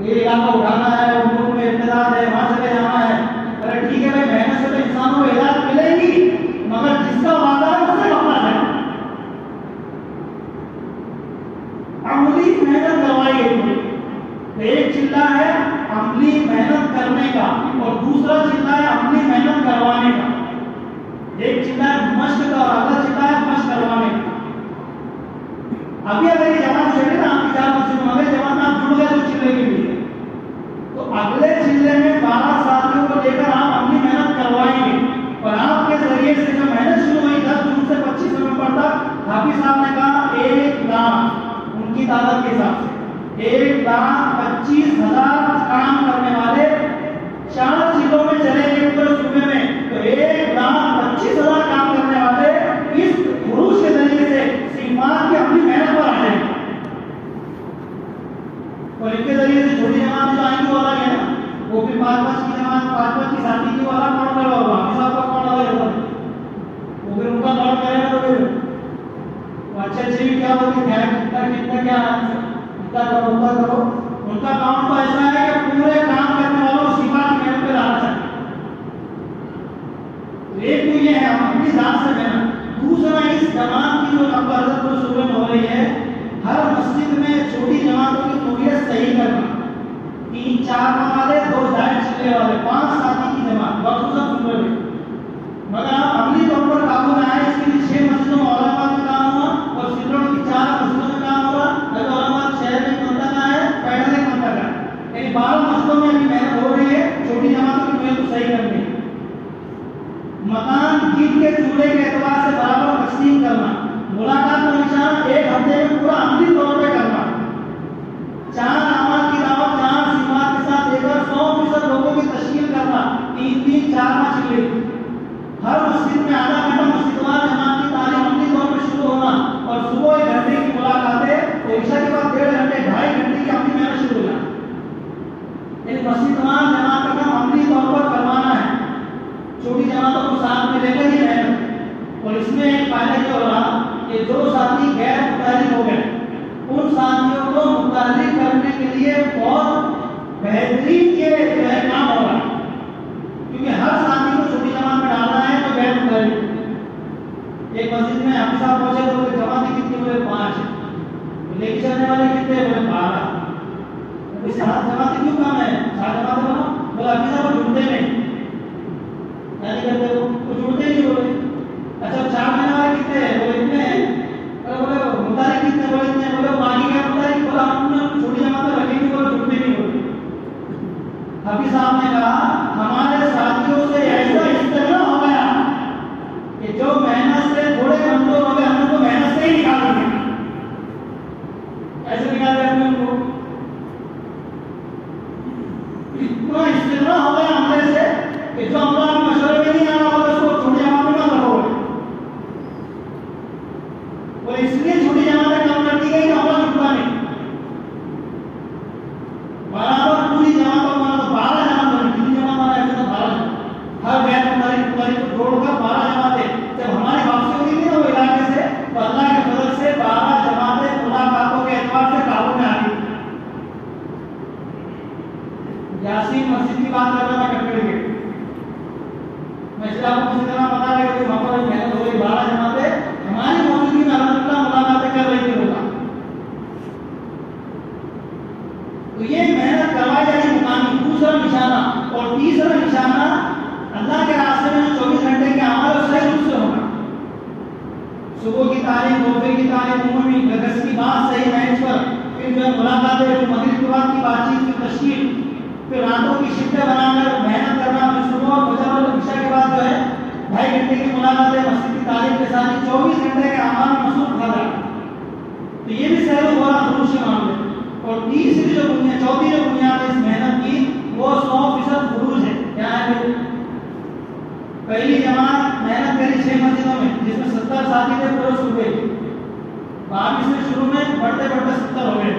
یہ علاقہ اٹھانا ہے، ملک میں اقتدار ہے، وہاں چلے جانا ہے. ارے ٹھیک ہے بھائی، محنت سے تو انسانوں کو ہدایت ملے گی، مگر جس کا وعدہ ہے اس سے غفلت ہے. عملی محنت کروائی گئی. تو ایک چلہ ہے عملی محنت کرنے کا اور دوسرا چلہ ہے عملی محنت کروانے کا. ایک چلہ ہے مشق کا اور اگلا چلہ ہے مشق کروانے کا. ابھی اگر یہ جماعت چلے نا آپ کی 4 مسجدوں میں، اگر جماعت میں آپ جڑ گئے تو چلے کے لیے، تو اگلے چلے میں 12 ساتھیوں کو لے کر آپ اپنی محنت کروائیں گے اور آپ کے ذریعے سے جو محنت شروع ہوئی 10 جون سے 25 نومبر تک، حافظ صاحب نے کہا 1 لاکھ ان کی تعداد کے حساب سے 1,25,000 کام کرنے والے 4 ضلعوں میں چلے گئے پورے صوبے میں. تو 1,25,000 کام کرنے والے اس خروج کے ذریعے سے سیمان کی اپنی محنت پر آ جائیں گے. اور ان کے ذریعے سے چھوٹی جماعت جو آئیں گی وہ الگ ہے نا، وہ بھی 5-5 کی جماعت 5-5 کی ساتھی کی وہ الگ کون کرا ہوگا، حافظ صاحب کا کون الگ ہوگا، وہ پھر ان کا کون کرے گا. تو پھر وہ اچھے بھی کیا ہوگی، کتنا کیا کرو. ان کا کام تو ایسا ہے کہ پورے کام کرنے والوں کو سیما کی محنت پہ لانا چاہیے. تو ایک تو یہ ہے اپنی ذات سے محنت. دوسرا اس جماعت کی جو حضرت کو صوبے میں ہو رہی ہے، ہر مسجد میں چھوٹی جماعتوں کی نوعیت صحیح کرنا. 3-4 والے 2 زائد چلے والے 5 ساتھی کی جماعت مخصوصاً صوبے میں. مگر آپ عملی طور پر قابو میں آئے، اس کے لیے 6 مسجدوں میں اورنگ آباد میں کام ہوا اور سندروڑ کی 4 مسجدوں میں کام ہوا. اگر اورنگ آباد شہر میں ایک منطقہ ہے، پیڑل ایک منطقہ ہے، یعنی 12 مسجدوں میں ابھی محنت ہو رہی ہے چھوٹی جماعتوں کی نوعیت کو صحیح کرنے کی. مکان جیت کے چولہے کے اعتبار سے برابر تقسیم کرنا. ملاقات کا نشانہ 1 ہفتے میں پورا عملی طور پہ کرنا. 4 اعمال کی دعوت 4 سماعت کے ساتھ لے کر 100% لوگوں کی تشکیل کرنا. 3-3-4 چلے. ہر مسجد میں آدھا گھنٹہ مسجدوار جماعت کی تعلیم عملی طور پہ شروع ہونا اور صبح 1 گھنٹے کی ملاقاتیں اور عشاء کے بعد 1.5 گھنٹے 2.5 گھنٹے کی عملی محنت شروع ہو جانا. یعنی مسجدوار جماعت کا کام عملی طور پر کروانا ہے، چھوٹی جماعتوں کو ساتھ میں لے کر ہی محنت. اور اس میں ایک فائدہ یہ ہو رہا کہ جو ساتھی غیر متعلق ہو گئے ان ساتھیوں کو متعلق کرنے کے لیے بہت بہترین یہ کام ہو رہا ہے، کیونکہ ہر ساتھی کو چھوٹی جماعت میں ڈالنا ہے تو غیر متعلق. ایک مسجد میں حافظ صاحب پہنچے تو جماعتیں کتنی ہوئے 5، لے کے چلنے والے کتنے ہوئے 12. اس 7 جماعتیں کیوں کام ہے؟ 7 جماعتیں بنا بولا حافظ صاحب جڑتے نہیں، نہیں کرتے وہ جڑتے نہیں بولے. اچھا 4 مہینے والے کتنے ہیں؟ بولے اتنے ہیں. بولے متعلق کتنے؟ بولے اتنے. بولے باقی کا متعلق بولا ہم چھوٹی جماعتیں رکھیں گے، بولے جڑتے نہیں بولے. حافظ صاحب نے کہا ہمارے ساتھیوں سے ایسا استغنا ہو گیا کہ جو محنت سے تھوڑے کمزور ہو گئے ہم ان کو محنت سے ہی نکال دیں گے. ایسے نکال دیں ان کو. اتنا استغنا ہو گیا ہمارے سے کہ جو ہمارا مشورے میں نہیں آنا ہوگا اس کو چھوٹی جماعت میں مت رکھو. وہ اس لیے چھوٹی جماعتیں کام کرتی گئی کہ ہمارا چھوٹا نہیں. برابر پوری جماعتوں کو 12 جماعت بنی. کتنی جماعت بنا ہے؟ 12. ہر غیر متعلق کو جوڑ کر 12 جماعتیں. جب ہماری واپسی ہوئی تھی نا وہ علاقے سے تو اللہ کے فضل سے 12 جماعتیں ملاقاتوں کے اعتبار سے قابو میں آ گئی. یاسین مسجد کی بات کر رہا میں کٹڑ کے میں اس آپ کو طرح بتا رہے کہ وہاں پر محنت ہو رہی 12 جماعتیں ہماری موجودگی میں الحمدللہ ملاقاتیں کر رہی تھی لوگ. تو یہ محنت کروائی جائے مقامی. دوسرا نشانہ اور تیسرا نشانہ اللہ کے راستے میں 24 گھنٹے کے عمل صحیح روپ سے ہونا. صبح کی تعلیم، دوپہر کی تعلیم، عمومی گگس کی بات صحیح مینج پر، پھر جو ملاقاتیں، مغرب کے بعد کی بات چیت کی تشکیل، پھر راتوں کی شفٹیں بنا کر محنت کرنا، پھر صبح اور فجر اور عشاء کے بعد جو ہے 2.5 گھنٹے کی ملاقاتیں مسجد کی تعلیم کے ساتھ 24 گھنٹے کے اعمال میں مصروف رہا جائے. تو یہ بھی سہل ہو رہا خروج کے معاملے. اور تیسری جو چوتھی جو بنیاد ہے اس محنت کی وہ 100% خروج ہے. کیا ہے؟ پہلی جماعت محنت کری 6 مسجدوں میں جس میں 70 ساتھی تھے پورے صوبے کے. بعد اس میں شروع میں بڑھتے بڑھتے 70 ہو گئے.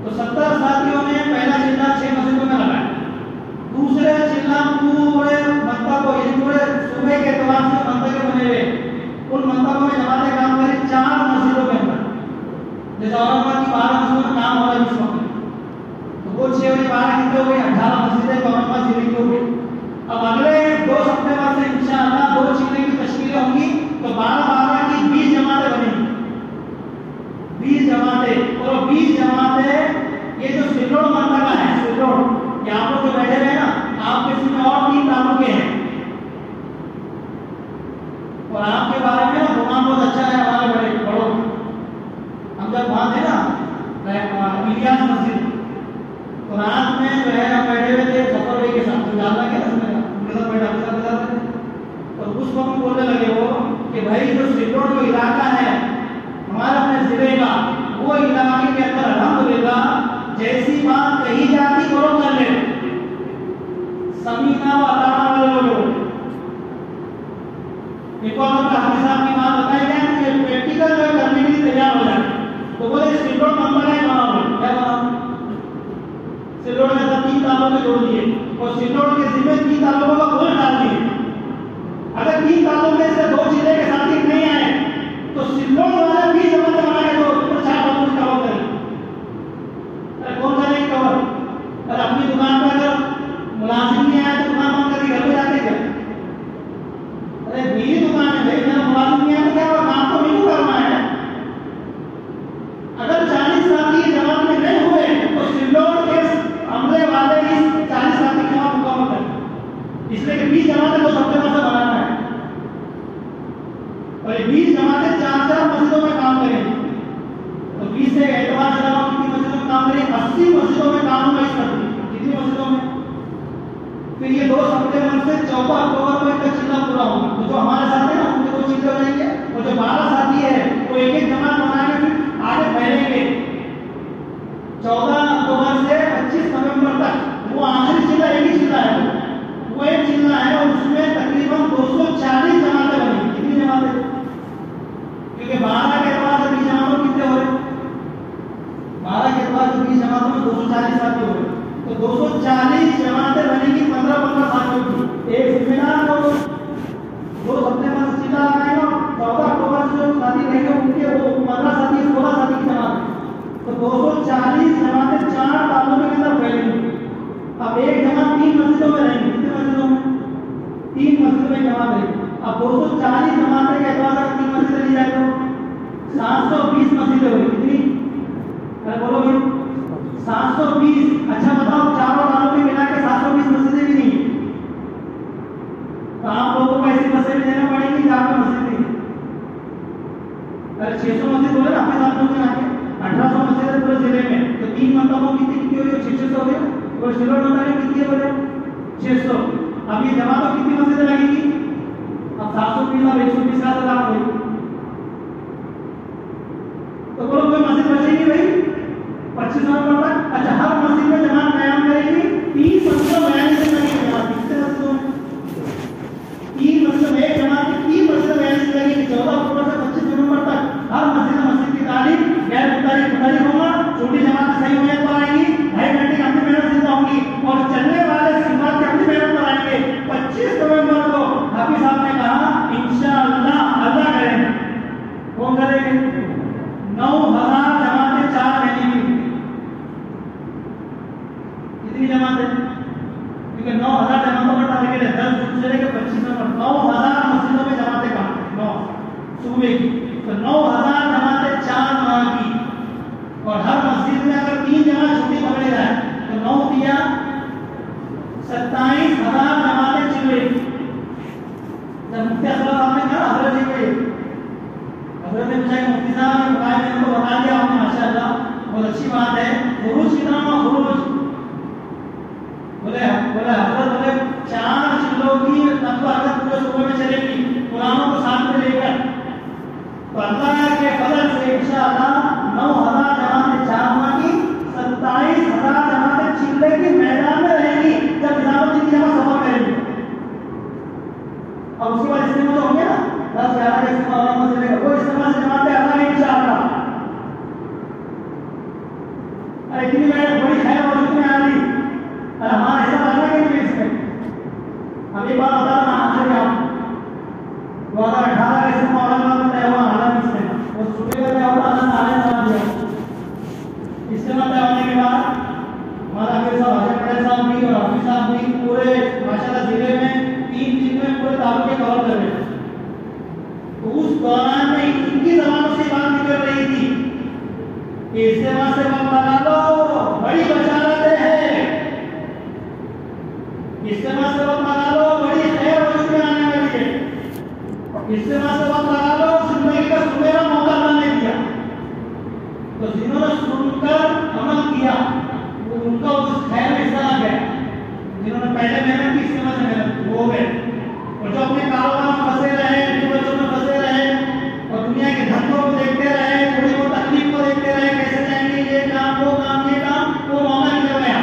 تو 70 ساتھیوں نے پہلا چلہ 6 مسجدوں میں لگایا. دوسرے چلہ پورے منطقوں یعنی پورے صوبے کے اعتبار سے منطقے بنے ہوئے ان منطقوں میں جماعتیں کام کری 4 مسجدوں کے اندر. جیسے اورنگ آباد کی 12 مسجدوں میں کام ہو رہا ہے اس وقت. تو وہ 6 اور 12 کتنے ہو گئی؟ 18 مسجدیں اورنگ آباد ضلع کی ہو گئی. اب اگلے 2 ہفتے بعد سے انشاءاللہ 2 چلے کی تشکیلیں ہوں گی تو 12 کی 20 جماعتیں بنیں گی. 20 جماعتیں. اور 20 جماعتیں یہ جو آپ کے ذمہ اور 3 تعلقے ہیں، اور آپ کے بارے میں گمان بہت اچھا ہے ہمارے بڑوں۔ ہم جب وہاں تھے نا الیاس مسجد، تو رات میں جو ہے ہم بیٹھے ہوئے تھے سفر بھائی کے ساتھ، جو جاننا کیا ان کے ساتھ بیٹھا تھے، اور اس وقت بولنے لگے وہ کہ بھائی جو سٹروڈ جو علاقہ ہے ہمارا اپنے ضلع کا، وہ علاقے کے اندر الحمدللہ جیسی بات کہی جاتی فالو کر لے، سمینا و اطاعنا والے لوگ۔ ایک اور کا حافظ صاحب کی بات بتائی جائے کہ پریکٹیکل جو کرنے کے لیے تیار ہو جائے، تو بولے سٹروڈ نمبر ہے بناؤ، کیا بناؤ؟ سٹروڈ کے ساتھ 3 تعلق جوڑ دیے، اور سٹروڈ کے ذمہ 3 تعلقوں کا گول ڈال دیے۔ اگر 3 تعلق میں سے 2 چیزیں کے ساتھ نہیں آئے تو سٹروڈ والا 20 جماعتیں بنا کے دو، 4 تعلق کور کریں۔ ارے کون کرے گا کور؟ اگر اپنی دکان پہ اگر ملازم نہیں آیا تو دکان بند کر کے گھر پہ جاتے کیا؟ ارے میری دکان ہے بھائی، میرا ملازم نہیں آیا تو کیا ہوا؟ کام تو میرے کو کرنا ہے۔ اگر 40 ساتھی جماعت میں نہیں ہوئے تو سٹروڈ کے عملے والے اس 40 ساتھی کی جماعت مکمل کریں، اس لیے کہ 20 جماعتیں کو سب سے پہلے بنانا ہے، اور یہ 20 جماعتیں 4 مسجدوں میں کام کریں، تو 20 سے اعتبار سے علاوہ کتنی مسجدوں میں کام کریں؟ 80 مسجدوں میں کام ہوگا اس طرح۔ کتنی مسجدوں میں؟ پھر یہ 2 سپٹمبر سے 14 اکتوبر کو ان کا چلہ پورا ہوگا، تو جو ہمارے ساتھ ہے نا ان کے 2 چلے ہو جائیں گے، اور جو 12 ساتھی ہے وہ ایک جماعت بنائیں گے، پھر آگے پھیلیں گے 14 اکتوبر سے 25 نومبر تک۔ وہ آخری چلہ ایک ہی چلہ ہے، وہ ایک چلہ ہے، اور اس میں تقریباً 240 جماعتیں بنی۔ کتنی جماعتیں؟ کیونکہ 12 کے اعتبار سے 20 جماعتوں کتنے ہو رہے؟ 12 کے اعتبار سے 20 جماعتوں میں 240 ساتھی ہو رہے، تو 240 جماعتیں بنے گی 15 ساتھیوں کی۔ ایک سیمینار کو 2 سپٹمبر سے چلا آئے گا، 14 اکتوبر سے جو ساتھی رہیں گے ان کے وہ 15 ساتھی 16 ساتھی کی جماعت ہے، تو 240 جماعتیں 4 تعلقوں کے اندر پھیلیں گی۔ اب ایک جماعت 3 مسجدوں میں رہیں گی، کتنے مسجدوں میں؟ 3 مسجدوں میں جماعت رہے گی۔ اب 240 جماعتیں کے اعتبار سے 3 مسجدیں لی جائے تو 720 مسجدیں ہوئی۔ کتنی؟ ارے بولو بھائی 720۔ اچھا بتاؤ چاروں تعلق میں ملا کے 720 مسجدیں بھی نہیں ہیں، تو آپ لوگوں کو ایسی مسجد دینا پڑے گی جہاں پہ مسجد نہیں ہے۔ ارے 600 مسجد بولے نا اپنے ساتھ میں آ کے 1800 مسجد پورے ضلع میں، تو 3 مرتبوں کی کتنی ہوئی؟ 600 ہو گئے، اور سلوٹ ہوتا ہے کتنی بولے 600۔ اب یہ جمع تو کتنی مسجدیں لگیں گی؟ اب 720 اور 120 کا تعداد ہوئی، تو بولو کوئی مسجد بچے گی بھائی 25 نومبر تک؟ اچھا ہر مسجد میں جماعت قیام کرے گی 30 مسجدوں میں سے لگے جماعت، کتنے مسجدوں میں؟ 3 مسجدوں میں ایک جماعت کی 3 مسجدوں میں سے لگے گی 14 اکتوبر سے 25 نومبر تک۔ ہر مسجد کی تعلیم غیر متعلق ہوگا، چھوٹی جماعت صحیح نیت پر آئیں گی، 2.5 گھنٹے کی اپنی محنت سے ہوں گی، اور چلنے والے سماعت کی اپنی محنت پر آئیں گے۔ 25 نومبر کو حافظ صاحب نے کہا انشاءاللہ اللہ کریں گے، کون کریں گے؟ 9000 جماعتیں 4 مہینے کی۔ کتنی جماعتیں؟ کیونکہ 9000 جماعتوں کا ٹارگیٹ ہے 10 جون سے لے کے 25 نومبر، 9000 مسجدوں میں جماعتیں کام کریں، 9 صوبے کی، تو 9000 جماعتیں 4 ماہ کی، اور ہر مسجد میں اگر 3 جماعت چھٹی پکڑے جائے تو 9 دیا 27000 جماعتیں چل رہی۔ جب مفتی اصغر صاحب نے کہا حضرت جی کو حضرت نے پوچھا کہ مفتی صاحب بتائیں، میں نے تو بتا دیا آپ نے ماشاءاللہ بہت اچھی بات ہے، خروج کتنا ہوا؟ خروج بولے حضرت بولے 4 چلوں کی نقل حرکت پورے صوبے میں چلے گی قرآنوں کو ساتھ میں لے کر، تو اللہ کے فضل سے انشاءاللہ 9000 جماعتیں 4 ماہ کی، 27000 جماعتیں چلے کی میدان میں رہیں گی جب نظام الدین کی جماعت سفر کریں گی۔ اب اس کے بعد استعمال تو ہوں گے نا 10-11 کے استعمال سے لے کر وہ استعمال سے جماعتیں آ رہی انشاءاللہ۔ ارے اتنی بڑی خیر موجود میں آ رہی، ارے ہمارا حصہ آنا کہ نہیں اس میں؟ اب یہ بات بتا رہا ہوں آخر آپ 2018 کے استعمال اورنگ میں طے ہوا حالات اس میں، وہ صوبے کا طے ہوا اللہ تعالیٰ نے بنا دیا۔ استعمال طے ہونے کے بعد ہمارا حافظ صاحب حاجی پٹیل صاحب بھی اور حافظ صاحب بھی پورے ماشاءاللہ ضلع میں 3 دن میں پورے تعلقے کور کر رہے ہیں، تو اس دوران میں ان کی زبانوں سے بات نکل رہی تھی کہ استعمال سے وقت لگا لو، بڑی بشارتیں ہیں، اجتماع سے وقت لگا لو، زندگی کا سنہرا موقع اللہ نے دیا. تو جنہوں نے سن کر عمل کیا وہ ان کا اس خیر میں حصہ آ گیا. جنہوں نے پہلے محنت کی اجتماع سے محنت کی وہ گئے، اور جو اپنے کاروبار میں پھنسے رہے، اپنے بچوں میں پھنسے رہے اور دنیا کے دھندوں کو دیکھتے رہے، تھوڑی بہت تکلیف کو دیکھتے رہے، کیسے جائیں گے یہ کام وہ کام یہ کام، وہ موقع نکل گیا.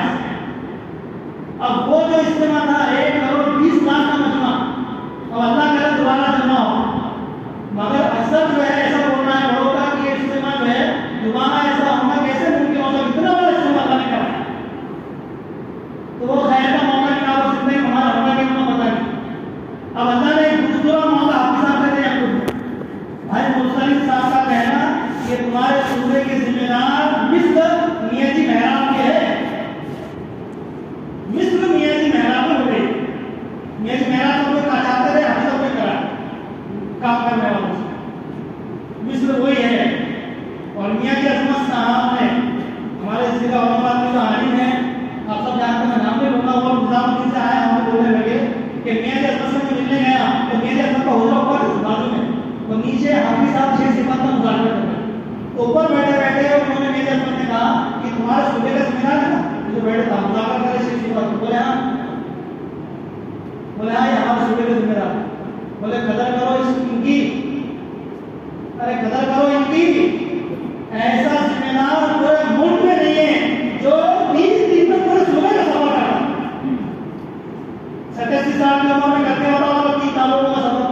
اب وہ جو اجتماع تھا 1,20,00,000 کا مجمع، اب اللہ کرے دوبارہ جمع ہو، مگر اصل جو ہے ایسا بولنا ہے بڑوں کا کہ یہ اجتماع جو ہے دوبارہ ایسا ہونا کیسے ممکن ہوگا؟ اتنا بڑا اجتماع اللہ نے کرایا. تو وہ خیر کا موقع نکالا، زندگی ہمارا ہونا کہ ہمیں پتہ نہیں. اب اللہ نے ایک دوسرا موقع حافظ صاحب سے دیا خود. بھائی مختلف صاحب کا کہنا کہ تمہارے صوبے کے ذمہ دار مثل میاں جی محراب کے ہے، مثل میاں جی محراب ہو گئی. میاں جی محراب ہم لوگ کہا چاہتے تھے، حافظ صاحب نے کرا کام کرنے والوں سے مثل وہی ہے. اور میاں جی عظمت صاحب نے ہمارے ضلع اورنگ آباد میں جو عالم ہیں، آپ سب جانتے ہیں، نام نہیں لوں گا، وہ نظام الدین سے آئے، ہمیں بولنے لگے کہ میاں جی عظمت سے ملنے گیا تو میاں جی عظمت کا حوضہ اوپر بازو میں، تو نیچے حافظ صاحب 6 صفات کا مظاہرہ کر رہے ہیں. تو اوپر بیٹھے بیٹھے انہوں نے میاں جی عظمت نے کہا کہ تمہارے صوبے کا ذمہ دار ہے نا، جو بیٹھے تھا مظاہرہ کرے 6 صفات. بولے ہاں یہ ہمارے صوبے کا ذمہ دار ہے. بولے قدر کرو ان کی، ارے قدر کرو ان کی. ایسا ذمہ دار پورے ملک میں نہیں ہے جو 30 دن میں پورے صوبے کا سفر کرتا. 87 سال کی عمر میں کرتے والا اور 30 سالوں کا سفر.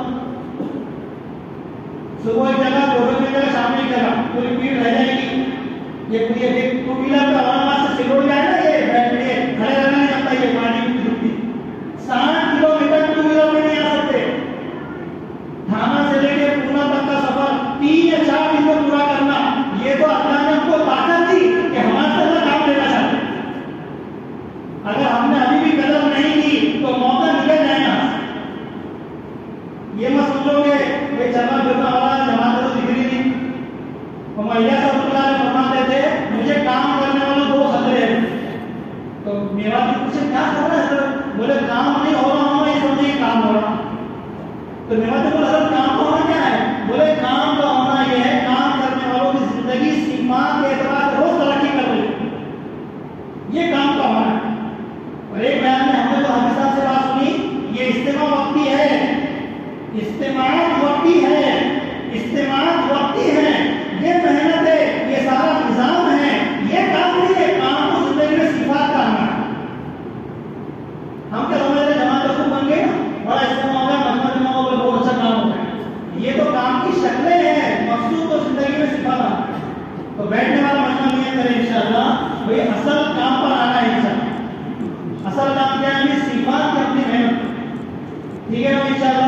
صبح ایک جگہ، دوپہر میں جگہ، شام میں ایک جگہ، پوری بھیڑ رہ جائے گی. یہ پوری ایک 2 ویلر کا آرام سے سلوڑ جائے نا، یہ بیٹھنے کھڑے رہنا نہیں جاتا، یہ پانی کی ضرورت 60 کلومیٹر 2 ویلر میں نہیں آ سکتے. تھانہ سے لے کے پونا تک کا سفر 3 یا 4 دن میں پورا کرنا، یہ تو اللہ نے ہم کو طاقت دی کہ ہمارے سے اللہ کام لینا چاہتے. اگر ہم نے ابھی بھی قدر نہیں کی تو موقع نکل جائے گا. یہ مت سمجھو گے یہ چلنا پھرنا والا جماعت تو دکھ رہی نہیں. ہمارے صاحب اللہ نے فرماتے تھے مجھے کام کرنے والے 2 خطرے ہیں. تو میرا بھی پوچھے کیا خطرہ ہے سر؟ بولے کام نہیں ہو رہا ہوں، یہ سمجھے کام ہو رہا. تو میرا تو بولا سر کام کا ہونا کیا ہے؟ بولے کام کا ہونا یہ ہے کام کرنے والوں کی زندگی سیمات کے اعتبار سے روز ترقی کر رہی ہے، یہ کام کا ہونا ہے. اور ایک بیان میں ہم نے جو حافظ صاحب سے بات سنی، یہ اجتماع وقتی ہے، اجتماعات وقتی ہے، اجتماعات وقتی ہے، یہ محنت ہے، یہ سارا نظام ہے، یہ کام نہیں ہے. کام کو زندگی میں صفات کا آنا ہے. ہم کیا سمجھ رہے جماعت رسول بن گئے بڑا اجتماع ہو گیا، مجمع جمع ہو گیا، بہت اچھا کام ہوتا ہے. یہ تو کام کی شکلیں ہیں، مقصود تو زندگی میں صفات آنا ہے. تو بیٹھنے والا مجمع نہیں کرے انشاءاللہ، وہی اصل کام پر آنا ہے انشاءاللہ. اصل کام کیا ہے؟ صفات کی اپنی محنت. ٹھیک ہے انشاءاللہ.